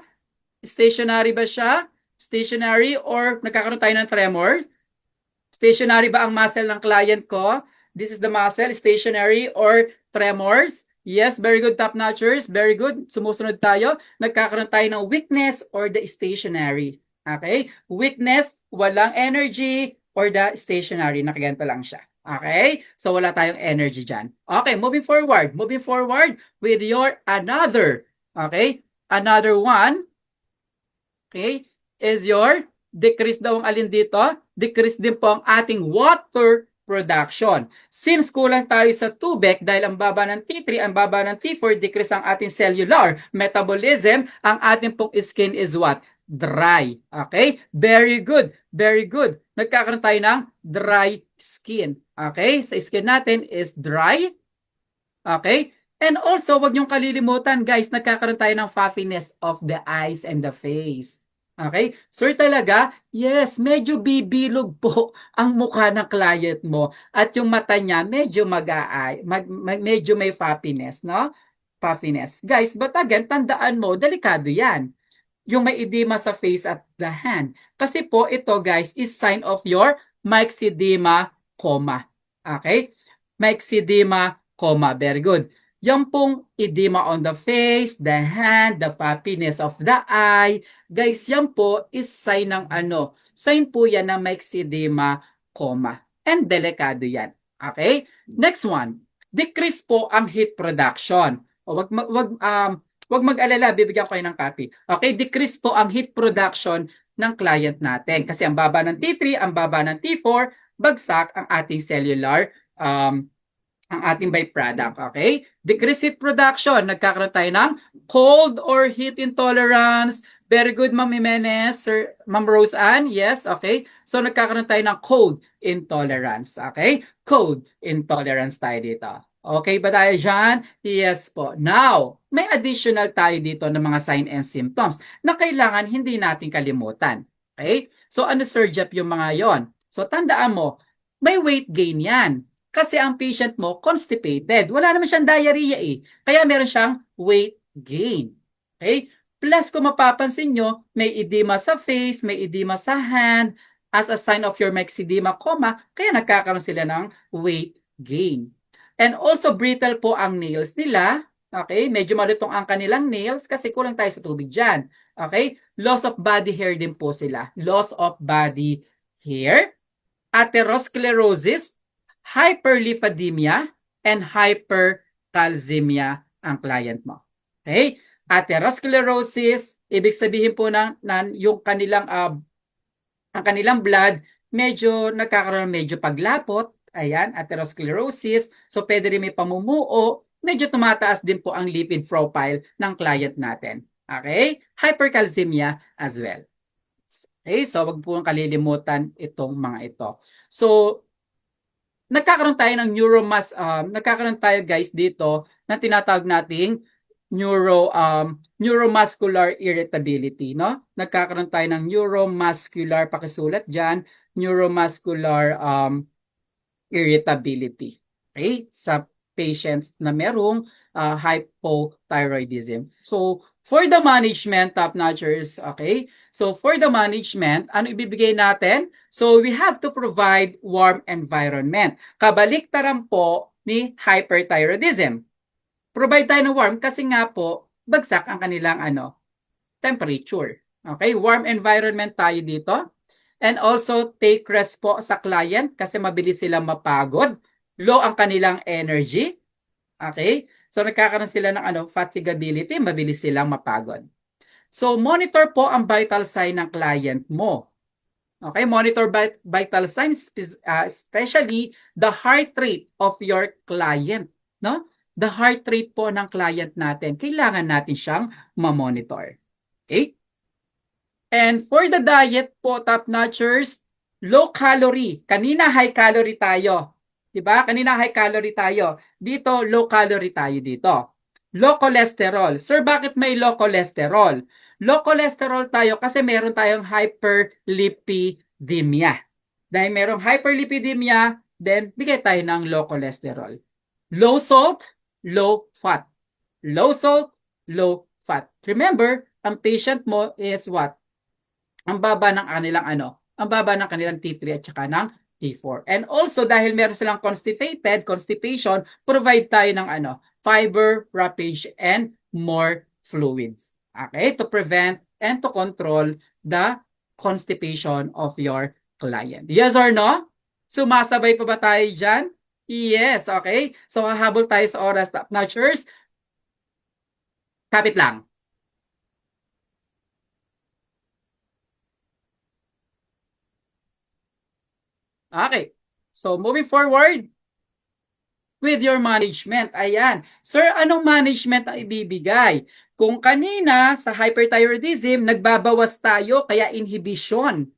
Stationary or nagkakaroon tayo ng tremor? Stationary ba ang muscle ng client ko? This is the muscle, stationary or tremors? Yes, very good, top-notchers. Very good. Sumusunod tayo. Nagkakaroon tayo ng weakness or the stationary. Okay? Weakness, walang energy, or the stationary. Nakaganto lang siya. Okay? So, wala tayong energy dyan. Okay, moving forward. Moving forward with your another. Okay? Another one. Okay? Is your decrease daw ang alin dito? Decrease din po ang ating water production. Since kulang tayo sa tubig dahil ang baba ng T3, ang baba ng T4, decrease ang ating cellular metabolism, ang ating pong skin is what? Dry. Okay? Very good. Very good. Nagkakaroon tayo ng dry skin. Okay? Sa skin natin is dry. Okay? And also, wag niyong kalilimutan, guys, nagkakaroon tayo ng puffiness of the eyes and the face. Okay? Sir, talaga, yes, medyo bibilog po ang mukha ng client mo at yung mata niya medyo medyo may puffiness, no? Puffiness. Guys, but again, tandaan mo, delikado yan. Yung may edema sa face at the hand. Kasi po ito guys is sign of your myxedema coma. Okay? Myxedema coma. Very good. Yung pong edema on the face, the hand, the puffiness of the eye. Guys, yan po is sign ng ano? Sign po yan ng myxedema coma. And delikado yan. Okay? Next one. Decrease po ang heat production. O wag mag-alala, bibigyan ko kayo ng copy. Okay, decrease po ang heat production ng client natin. Kasi ang baba ng T3, ang baba ng T4, bagsak ang ating cellular, ang ating byproduct. Okay? Decrease heat production. Nagkakaroon tayo ng cold or heat intolerance. Very good, Ma'am Jimenez. Sir, Ma'am Rose Ann. Yes, okay. So, nagkakaroon tayo ng cold intolerance. Okay? Cold intolerance tayo dito. Okay ba tayo dyan? Yes po. Now, may additional tayo dito ng mga sign and symptoms na kailangan hindi natin kalimutan. Okay? So, ano Sir Jeff yung mga yon? So, tandaan mo, may weight gain yan. Kasi ang patient mo, constipated. Wala naman siyang diarrhea eh. Kaya meron siyang weight gain. Okay? Plus, kung mapapansin nyo, may edema sa face, may edema sa hand, as a sign of your myxedema coma, kaya nagkakaroon sila ng weight gain. And also brittle po ang nails nila. Okay? Medyo malutong ang kanilang nails kasi kulang tayo sa tubig dyan. Okay? Loss of body hair din po sila. Loss of body hair. Atherosclerosis, hyperlipidemia, and hypercalcemia ang client mo. Okay? Atherosclerosis, ibig sabihin po ng yung kanilang ang kanilang blood medyo nagkakaroon medyo paglapot. Ayan, atherosclerosis. So, pwede rin may pamumuo. Medyo tumataas din po ang lipid profile ng client natin. Okay? Hypercalcemia as well. Okay? So, wag po kalilimutan itong mga ito. So, nagkakaroon tayo ng nagkakaroon tayo guys dito na tinatawag nating neuromuscular irritability, no? Nagkakaroon tayo ng neuromuscular, pakisulat dyan, neuromuscular irritability. Okay? Sa patients na merong hypothyroidism. So, for the management, top-notchers, okay? So, for the management, ano ibibigay natin? So, we have to provide warm environment. Kabaliktaran po ni hyperthyroidism. Provide tayo ng warm kasi nga po, bagsak ang kanilang temperature. Okay? Warm environment tayo dito. And also, take rest po sa client kasi mabilis silang mapagod. Low ang kanilang energy. Okay? So, nagkakaroon sila ng fatigability, mabilis silang mapagod. So, monitor po ang vital sign ng client mo. Okay? Monitor vital signs, especially the heart rate of your client. No? The heart rate po ng client natin, kailangan natin siyang ma-monitor. Okay? And for the diet po, top-notchers, low calorie. Kanina high calorie tayo. Diba? Kanina high calorie tayo. Dito, low calorie tayo dito. Low cholesterol. Sir, bakit may low cholesterol? Low cholesterol tayo kasi meron tayong hyperlipidemia. Dahil merong hyperlipidemia, then bigay tayo ng low cholesterol. Low salt, low fat. Low salt, low fat. Remember, ang patient mo is what? Ang baba ng kanilang ang baba ng kanilang T3 at saka ng T4. And also, dahil meron silang constipation, provide tayo ng fiber, roughage, and more fluids. Okay? To prevent and to control the constipation of your client. Yes or no? Sumasabay pa ba tayo dyan? Yes, okay? So, hahabol tayo sa oras, top-notchers. Kapit lang. Okay. So, moving forward with your management. Ayan. Sir, anong management ang ibibigay? Kung kanina sa hyperthyroidism, nagbabawas tayo, kaya inhibition.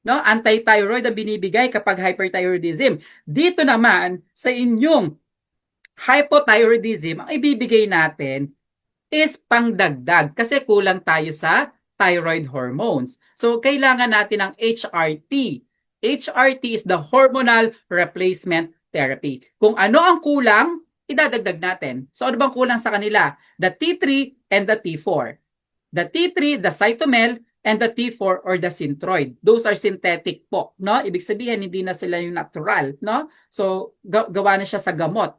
No? Anti-thyroid ang binibigay kapag hyperthyroidism. Dito naman, sa inyong hypothyroidism, ang ibibigay natin is pangdagdag kasi kulang tayo sa thyroid hormones. So, kailangan natin ng HRT. HRT is the hormonal replacement therapy. Kung ano ang kulang, idadagdag natin. So, ano bang kulang sa kanila? The T3 and the T4. The T3, the cytomel, and the T4 or the synthroid. Those are synthetic po, no? Ibig sabihin, hindi na sila yung natural, no? So, gawa na siya sa gamot.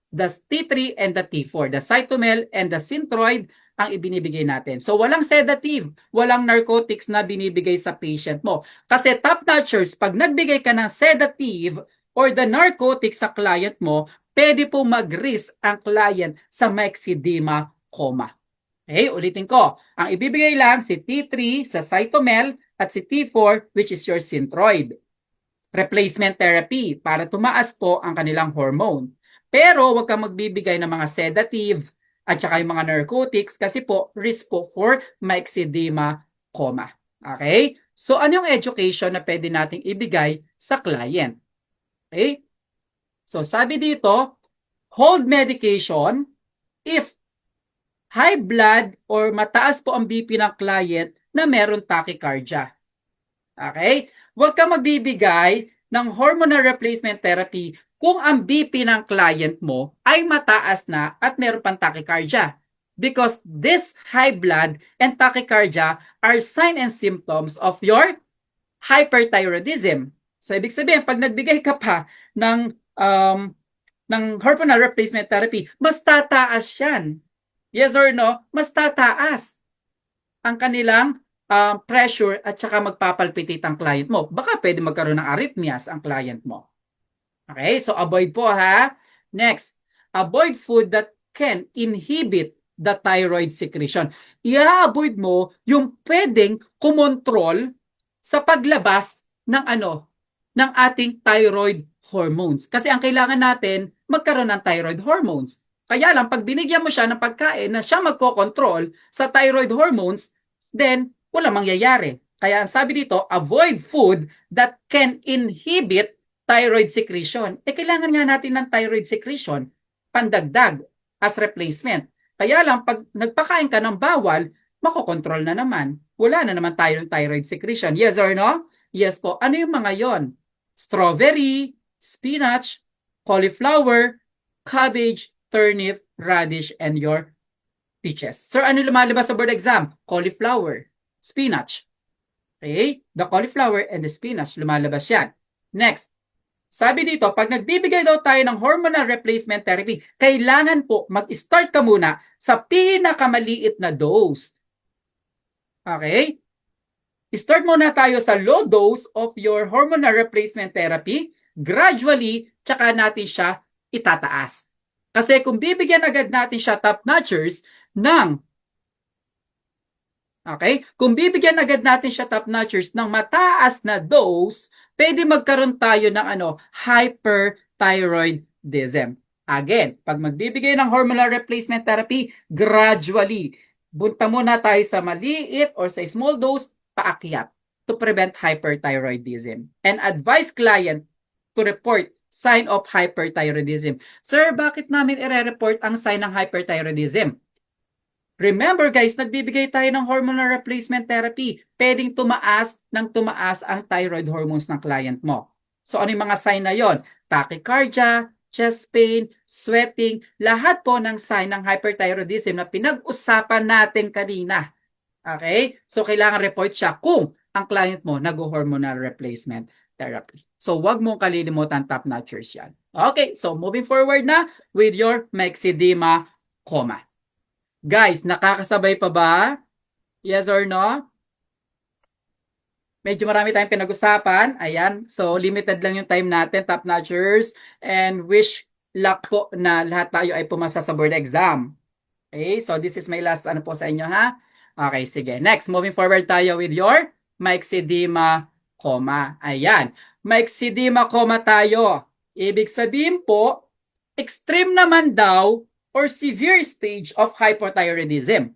The T3 and the T4, the cytomel and the synthroid ang ibinibigay natin. So, walang sedative, walang narcotics na binibigay sa patient mo. Kasi top-notchers, pag nagbigay ka ng sedative or the narcotics sa client mo, pwede po mag-risk ang client sa myxedema coma. Okay, ulitin ko. Ang ibibigay lang si T3 sa cytomel at si T4 which is your synthroid. Replacement therapy para tumaas po ang kanilang hormone. Pero huwag kang magbibigay ng mga sedative at saka yung mga narcotics kasi po risk po for myxedema coma. Okay? So ano yung education na pwede nating ibigay sa client? Okay? So sabi dito, hold medication if high blood or mataas po ang BP ng client na meron tachycardia. Okay? Huwag kang magbibigay ng hormonal replacement therapy kung ang BP ng client mo ay mataas na at meron pang tachycardia. Because this high blood and tachycardia are signs and symptoms of your hyperthyroidism. So, ibig sabihin, pag nagbigay ka pa ng hormonal replacement therapy, mas tataas yan. Yes or no? Mas tataas ang kanilang pressure at saka magpapalpitate ang client mo. Baka pwede magkaroon ng arrhythmias ang client mo. Okay, so avoid po ha. Next, avoid food that can inhibit the thyroid secretion. I-avoid mo yung pwedeng kumontrol sa paglabas ng ng ating thyroid hormones. Kasi ang kailangan natin magkaroon ng thyroid hormones. Kaya lang, pag binigyan mo siya ng pagkain na siya magkocontrol sa thyroid hormones, then wala mangyayari. Kaya ang sabi dito, avoid food that can inhibit thyroid secretion. Kailangan nga natin ng thyroid secretion, pandagdag as replacement. Kaya lang, pag nagpakain ka ng bawal, makokontrol na naman. Wala na naman tayo ng thyroid secretion. Yes or no? Yes po. Ano yung mga yon? Strawberry, spinach, cauliflower, cabbage, turnip, radish, and your peaches. Sir, ano lumalabas sa board exam? Cauliflower, spinach. Okay? The cauliflower and the spinach, lumalabas yan. Next, sabi dito, pag nagbibigay daw tayo ng hormonal replacement therapy, kailangan po mag-start ka muna sa pinakamaliit na dose. Okay? Start muna tayo sa low dose of your hormonal replacement therapy. Gradually, tsaka natin siya itataas. Kasi kung bibigyan agad natin siya top-notchers ng kung bibigyan agad natin siya top-notchers ng mataas na dose, pwede magkaroon tayo ng hyperthyroidism. Again, pag magbibigay ng hormonal replacement therapy, gradually, bunta muna tayo sa maliit or sa small dose, paakyat to prevent hyperthyroidism. And advise client to report sign of hyperthyroidism. Sir, bakit namin i-report ang sign ng hyperthyroidism? Remember guys, nagbibigay tayo ng hormonal replacement therapy. Pwedeng tumaas ang thyroid hormones ng client mo. So ano yung mga sign na yon? Tachycardia, chest pain, sweating, lahat po ng sign ng hyperthyroidism na pinag-usapan natin kanina. Okay? So kailangan report siya kung ang client mo nag-hormonal replacement therapy. So wag mong kalilimutan top-notchers yan. Okay, so moving forward na with your myxedema coma. Guys, nakakasabay pa ba? Yes or no? Medyo marami tayong pinag-usapan. Ayan. So, limited lang yung time natin, top-notchers. And wish luck po na lahat tayo ay pumasa sa board exam. Okay? So, this is my last po sa inyo, ha? Okay, sige. Next, moving forward tayo with your myxedema coma. Ayan. Myxedema coma tayo. Ibig sabihin po, extreme naman daw or severe stage of hypothyroidism.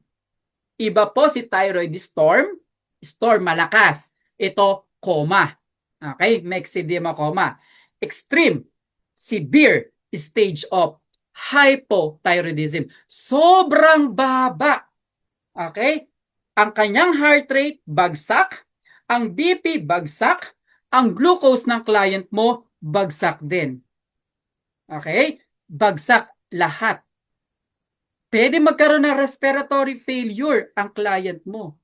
Iba po si thyroid storm malakas. Ito, coma. Okay, myxedema coma. Extreme, severe stage of hypothyroidism. Sobrang baba. Okay? Ang kanyang heart rate, bagsak. Ang BP, bagsak. Ang glucose ng client mo, bagsak din. Okay? Bagsak lahat. Pwede magkaroon ng respiratory failure ang client mo.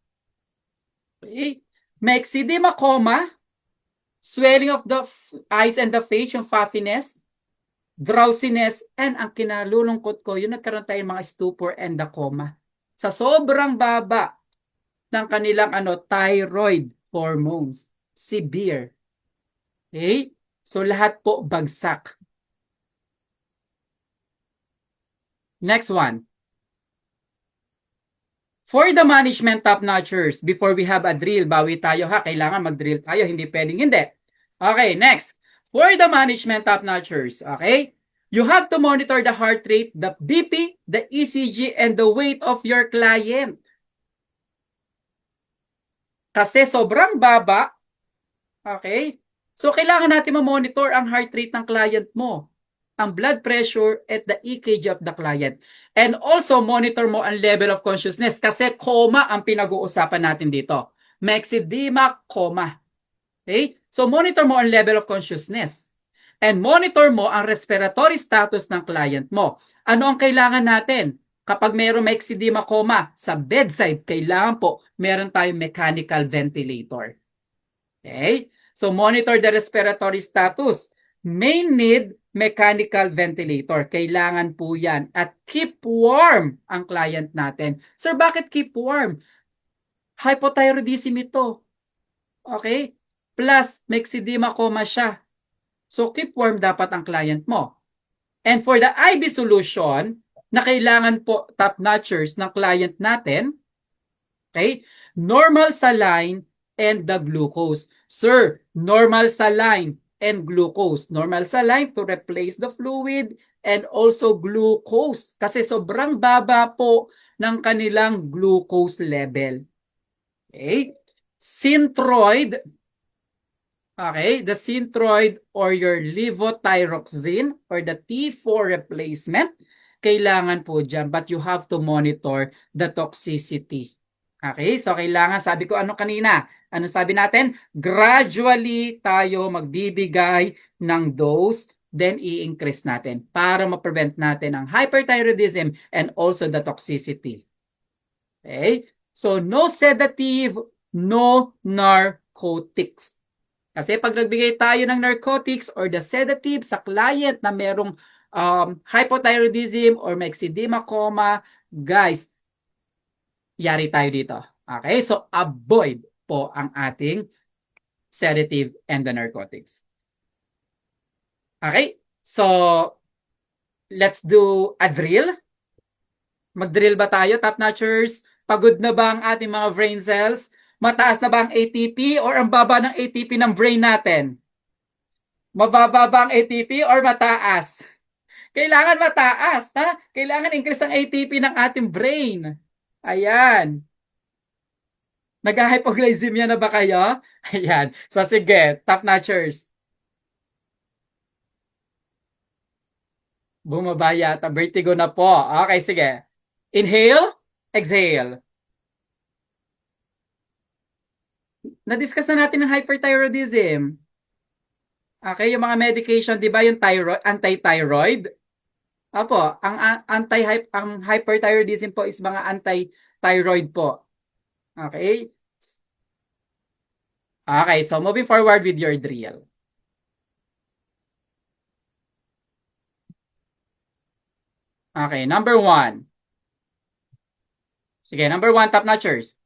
Okay? Myxedema coma, swelling of the eyes and the face, yung puffiness, drowsiness, and ang kinalulungkot ko, yung nagkaroon tayo ng mga stupor and the coma. Sa sobrang baba ng kanilang thyroid hormones. Severe. Okay? So lahat po bagsak. Next one. For the management top-notchers, before we have a drill, bawi tayo ha, kailangan mag-drill tayo, hindi pwedeng hindi. Okay, next. For the management top-notchers, okay, you have to monitor the heart rate, the BP, the ECG, and the weight of your client. Kasi sobrang baba, okay, so kailangan natin ma-monitor ang heart rate ng client mo, ang blood pressure at the EKG of the client. And also, monitor mo ang level of consciousness kasi coma ang pinag-uusapan natin dito. Myxedema coma. Okay? So, monitor mo ang level of consciousness. And monitor mo ang respiratory status ng client mo. Ano ang kailangan natin? Kapag mayroong myxedema coma, sa bedside, kailangan po meron tayong mechanical ventilator. Okay? So, monitor the respiratory status. May need mechanical ventilator. Kailangan po yan. At keep warm ang client natin. Sir, bakit keep warm? Hypothyroidism ito. Okay? Plus, myxedema coma siya. So, keep warm dapat ang client mo. And for the IV solution, na kailangan po top-notchers ng client natin, okay? Normal saline and the glucose. Sir, normal saline and glucose. Normal saline to replace the fluid and also glucose. Kasi sobrang baba po ng kanilang glucose level. Okay? Synthroid. Okay? The synthroid or your levothyroxine or the T4 replacement. Kailangan po dyan. But you have to monitor the toxicity. Okay? So, kailangan, sabi ko ano kanina? Ano sabi natin? Gradually tayo magbibigay ng dose then i-increase natin para ma-prevent natin ang hyperthyroidism and also the toxicity. Okay? So, no sedative, no narcotics. Kasi pag nagbigay tayo ng narcotics or the sedative sa client na merong hypothyroidism or may eczema, coma, guys, yari tayo dito. Okay? So, avoid po ang ating sedative and the narcotics. Okay? So, let's do a drill. Mag-drill ba tayo, top notchers? Pagod na ba ang ating mga brain cells? Mataas na ba ang ATP or ang baba ng ATP ng brain natin? Mababa ba ang ATP or mataas? Kailangan mataas, ha? Kailangan increase ang ATP ng ating brain. Ayan. Nag-hypoglycemia na ba kayo? Ayan. So, sige, top notchers. Bumaba yata. Vertigo na po. Okay, sige. Inhale, exhale. Na-discuss na natin ang hyperthyroidism. Okay, yung mga medication, di ba yung thyroid, anti-thyroid? Opo, ang hyperthyroidism po is mga anti-thyroid po. Okay? Okay, so moving forward with your drill. Okay, number 1. Sige, number 1, top notchers.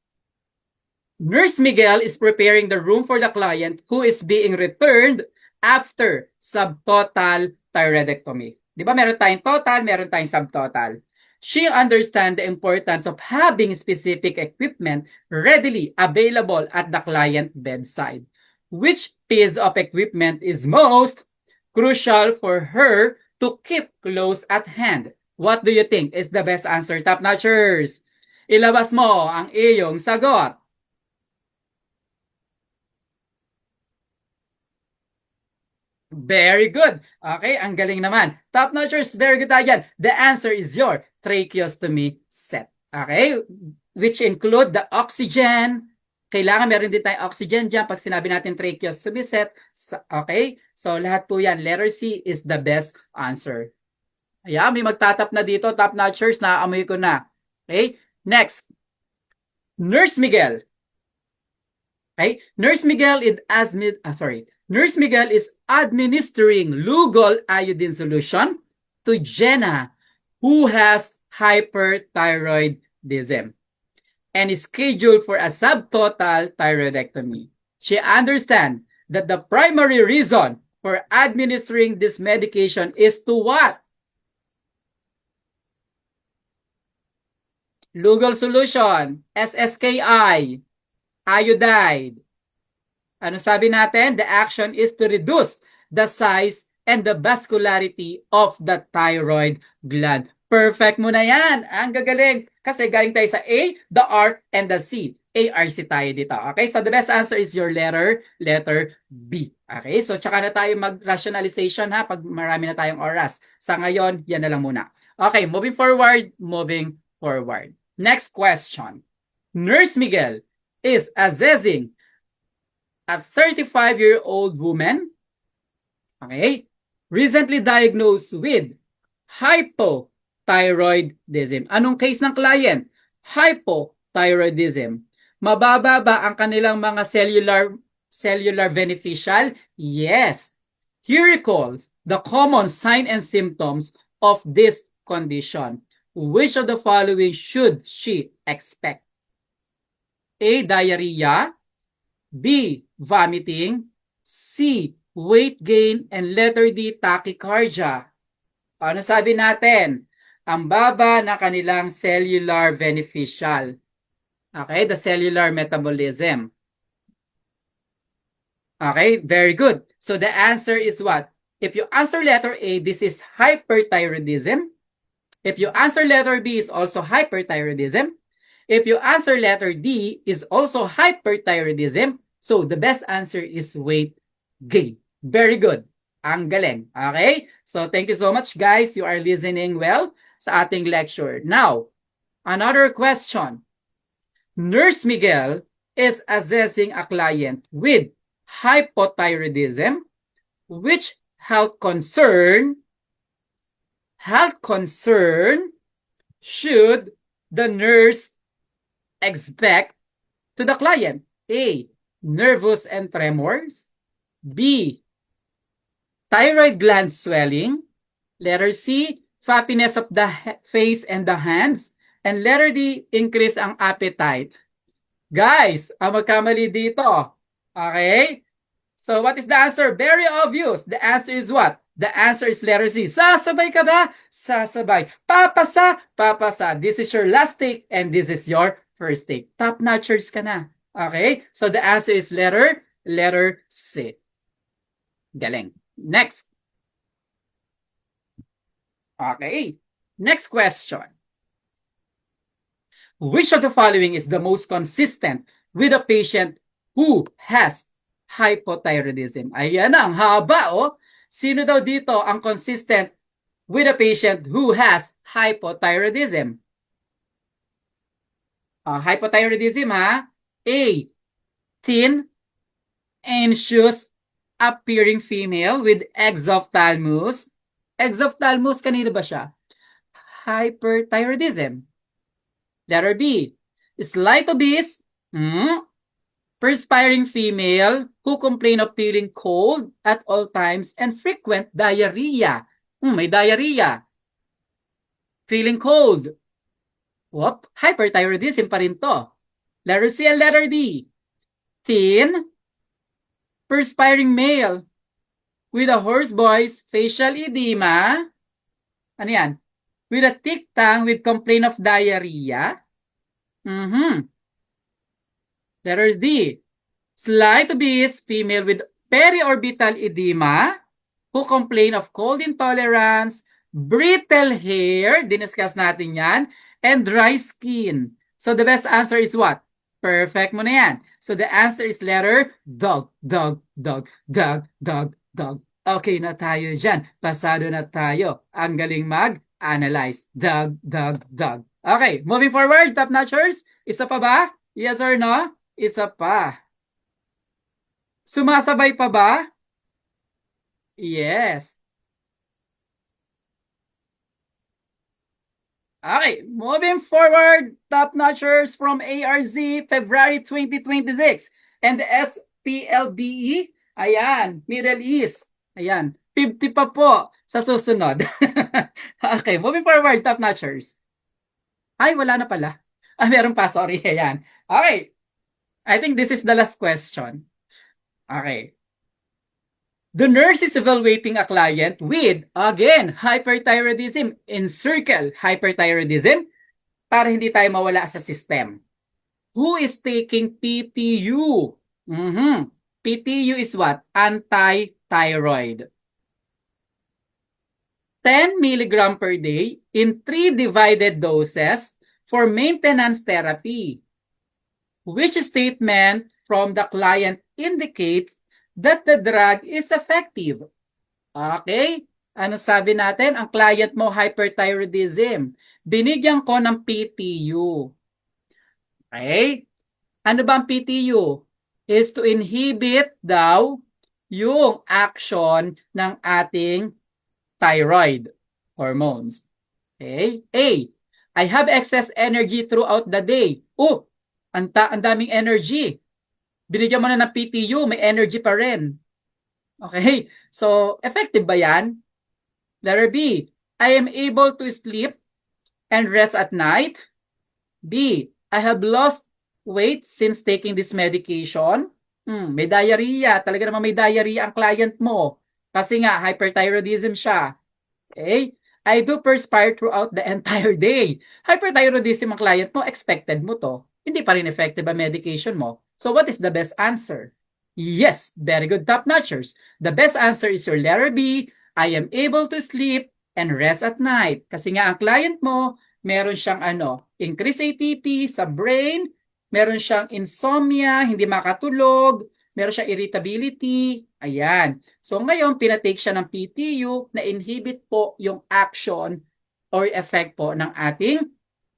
Nurse Miguel is preparing the room for the client who is being returned after subtotal thyroidectomy. Di ba meron tayong total, meron tayong subtotal. She understands the importance of having specific equipment readily available at the client bedside. Which piece of equipment is most crucial for her to keep close at hand? What do you think is the best answer, top notchers? Ilabas mo ang iyong sagot. Very good. Okay, ang galing naman. Top notchers, very good tayo dyan. The answer is your tracheostomy set. Okay, which include the oxygen. Kailangan meron din tayong oxygen dyan pag sinabi natin tracheostomy set. Okay, so lahat po yan. Letter C is the best answer. Ayan, may magtatap na dito. Top notchers, naaamoy ko na. Okay, next. Nurse Miguel. Okay, Nurse Miguel is Nurse Miguel is administering Lugol iodine solution to Jenna, who has hyperthyroidism and is scheduled for a subtotal thyroidectomy. She understands that the primary reason for administering this medication is to what? Lugol solution, SSKI, iodide. Ano sabi natin? The action is to reduce the size and the vascularity of the thyroid gland. Perfect mo na yan. Ang gagaling. Kasi galing tayo sa A, the R, and the C. ARC tayo dito. Okay? So the best answer is your letter B. Okay? So tsaka na tayo mag-rationalization ha pag marami na tayong oras. Sa ngayon, yan na lang muna. Okay, moving forward. Next question. Nurse Miguel is assessing a 35-year-old woman, okay, recently diagnosed with hypothyroidism. Anong case ng client? Hypothyroidism. Mababa ba ang kanilang mga cellular beneficial? Yes. Here recalls the common signs and symptoms of this condition. Which of the following should she expect? A. Diarrhea. B. Vomiting. C. Weight gain. And letter D. Tachycardia. Ano sabi natin? Ang baba na kanilang cellular beneficial. Okay, the cellular metabolism. Okay, very good. So the answer is what? If you answer letter A, this is hyperthyroidism. If you answer letter B, is also hyperthyroidism. If you answer letter D, is also hyperthyroidism. So the best answer is weight gain. Very good. Ang galing. Okay? So thank you so much, guys. You are listening well sa ating lecture. Now, another question. Nurse Miguel is assessing a client with hypothyroidism which health concern should the nurse expect to the client? A. Nervous and tremors. B. Thyroid gland swelling. Letter C. Flabiness of the face and the hands. And letter D. Increase ang appetite. Guys, ang magkamali dito. Okay? So what is the answer? Very obvious. The answer is what? The answer is letter C. Sasabay ka ba? Sasabay. Papasa? Papasa. This is your last take and this is your first take. Top notchers ka na. Okay? So the answer is letter C. Galing. Next. Okay. Next question. Which of the following is the most consistent with a patient who has hypothyroidism? Ayan ang haba, oh. Sino daw dito ang consistent with a patient who has hypothyroidism? Hypothyroidism, ha? A. Thin, anxious, appearing female with exophthalmos. Exophthalmos, kanino ba siya? Hyperthyroidism. Letter B. Slight obese, perspiring female who complain of feeling cold at all times and frequent diarrhea. May diarrhea. Feeling cold. Whoop, hyperthyroidism pa rin to. Letter C and letter D. Thin, perspiring male with a hoarse voice, facial edema. Ano yan? With a thick tongue with complaint of diarrhea. Letter D. Slight obese female with periorbital edema who complain of cold intolerance, brittle hair, diniscuss natin yan, and dry skin. So the best answer is what? Perfect mo na yan. So the answer is letter dog. Okay na tayo dyan. Pasado na tayo. Ang galing mag-analyze. Dog. Okay, moving forward, top notchers. Isa pa ba? Yes or no? Isa pa. Sumasabay pa ba? Yes. Okay, moving forward, top notchers from ARZ, February 2026. And the SPLBE, ayan, Middle East. Ayan, 50 pa po sa susunod. Okay, moving forward, top notchers. Ay, wala na pala. Meron pa, sorry. Ayan. Okay, I think this is the last question. Okay. The nurse is evaluating a client with, again, hyperthyroidism. Encircle hyperthyroidism para hindi tayo mawala sa system. Who is taking PTU? PTU is what? Anti-thyroid. 10 mg per day in 3 divided doses for maintenance therapy. Which statement from the client indicates that the drug is effective? Okay? Ano sabi natin? Ang client mo, hyperthyroidism. Binigyan ko ng PTU. Okay? Ano ba ang PTU? Is to inhibit daw yung action ng ating thyroid hormones. Okay? A. I have excess energy throughout the day. Ang daming energy. Binigyan mo na ng PTU, may energy pa rin. Okay? So, effective ba yan? Letter B. I am able to sleep and rest at night. B. I have lost weight since taking this medication. May diarrhea. Talaga naman may diarrhea ang client mo. Kasi nga, hyperthyroidism siya. Okay? I do perspire throughout the entire day. Hyperthyroidism ang client mo, expected mo to. Hindi pa rin effective ang medication mo. So what is the best answer? Yes, very good, top notchers. The best answer is your letter B. I am able to sleep and rest at night. Kasi nga ang client mo, meron siyang increase ATP sa brain, meron siyang insomnia, hindi makatulog, meron siyang irritability. Ayan. So ngayon, pinatake siya ng PTU na inhibit po yung action or effect po ng ating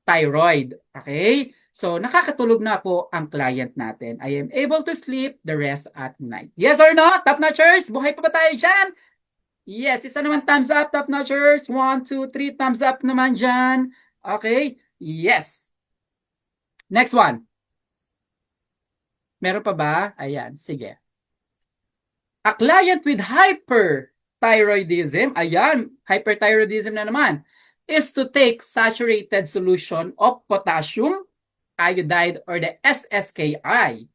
thyroid. Okay? So, nakakatulog na po ang client natin. I am able to sleep the rest at night. Yes or no? Top notchers, buhay pa ba tayo dyan? Yes, isa naman thumbs up, top notchers. 1, 2, 3, thumbs up naman dyan. Okay, yes. Next one. Meron pa ba? Ayan, sige. A client with hyperthyroidism, ayan, hyperthyroidism na naman, is to take saturated solution of potassium iodide or the SSKI.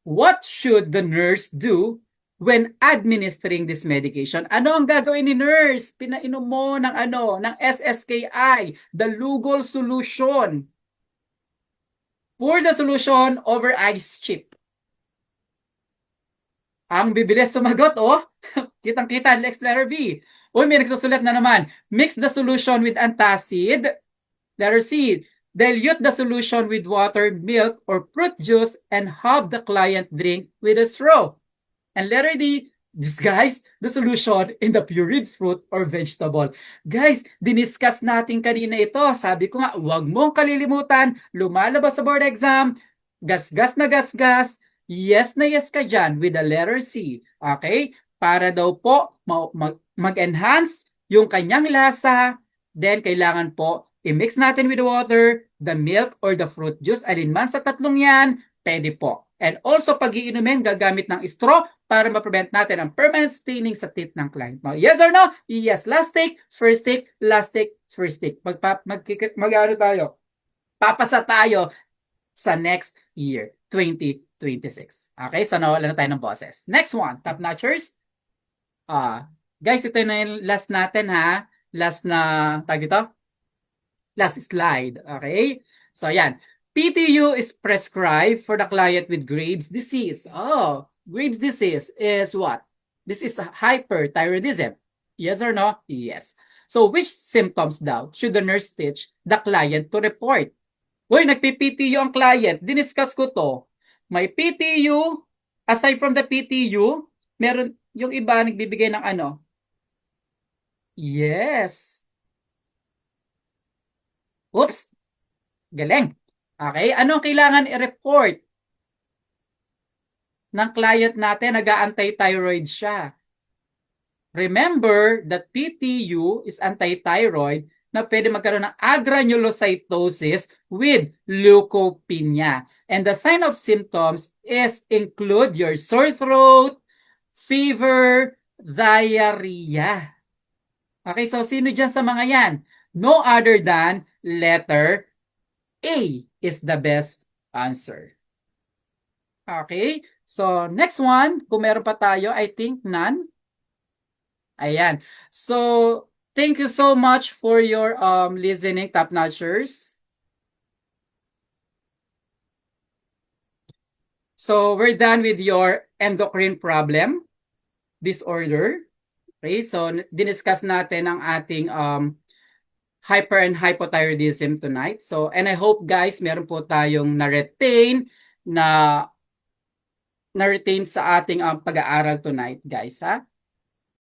What should the nurse do when administering this medication? Ano ang gagawin ni nurse? Pinainom mo ng ng SSKI, the Lugol solution. Pour the solution over ice chip. Ang bibilis sumagot, oh. Kitang-kita, next letter B. Uy, may nagsusulat na naman. Mix the solution with antacid. Letter C. Dilute the solution with water, milk, or fruit juice and have the client drink with a straw. And letter D. Disguise the solution in the pureed fruit or vegetable. Guys, diniscuss natin kanina ito. Sabi ko nga, huwag mong kalilimutan, lumalabas sa board exam, gasgas na gasgas, yes na yes ka dyan with the letter C. Okay? Para daw po mag-enhance yung kanyang lasa, then kailangan po i-mix natin with the water, the milk, or the fruit juice. Alinman sa tatlong yan, pwede po. And also, pag iinumin, gagamit ng straw para ma-prevent natin ang permanent staining sa teeth ng client mo. Yes or no? Yes. Last take, first take, last take, first take. Mag-ano tayo? Papasa tayo sa next year, 2026. Okay? So, nawala na tayo ng boses. Next one, top notchers. Guys, ito na yung last natin ha. Last na, tag ito? Last slide. Okay? So, yan. PTU is prescribed for the client with Graves' disease. Oh, Graves' disease is what? This is hyperthyroidism. Yes or no? Yes. So, which symptoms daw should the nurse teach the client to report? Uy, nagpi-PTU ang client. Diniscuss ko to. May PTU. Aside from the PTU, meron yung iba nagbibigay ng ano? Yes. Oops. Galing. Okay? Anong kailangan i-report ng client natin? Nag-a-anti-thyroid siya. Remember that PTU is anti-thyroid na pwede magkaroon ng agranulocytosis with leukopenia. And the sign of symptoms is include your sore throat, fever, diarrhea. Okay, so sino dyan sa mga yan? No other than letter A is the best answer. Okay, so next one, kung meron pa tayo, I think none. Ayan. So, thank you so much for your listening, top notchers. So, we're done with your endocrine problem, disorder. Okay, so diniscuss natin ang ating hyper and hypothyroidism tonight. So, and I hope guys, meron po tayong na-retain sa ating pag-aaral tonight, guys, ha?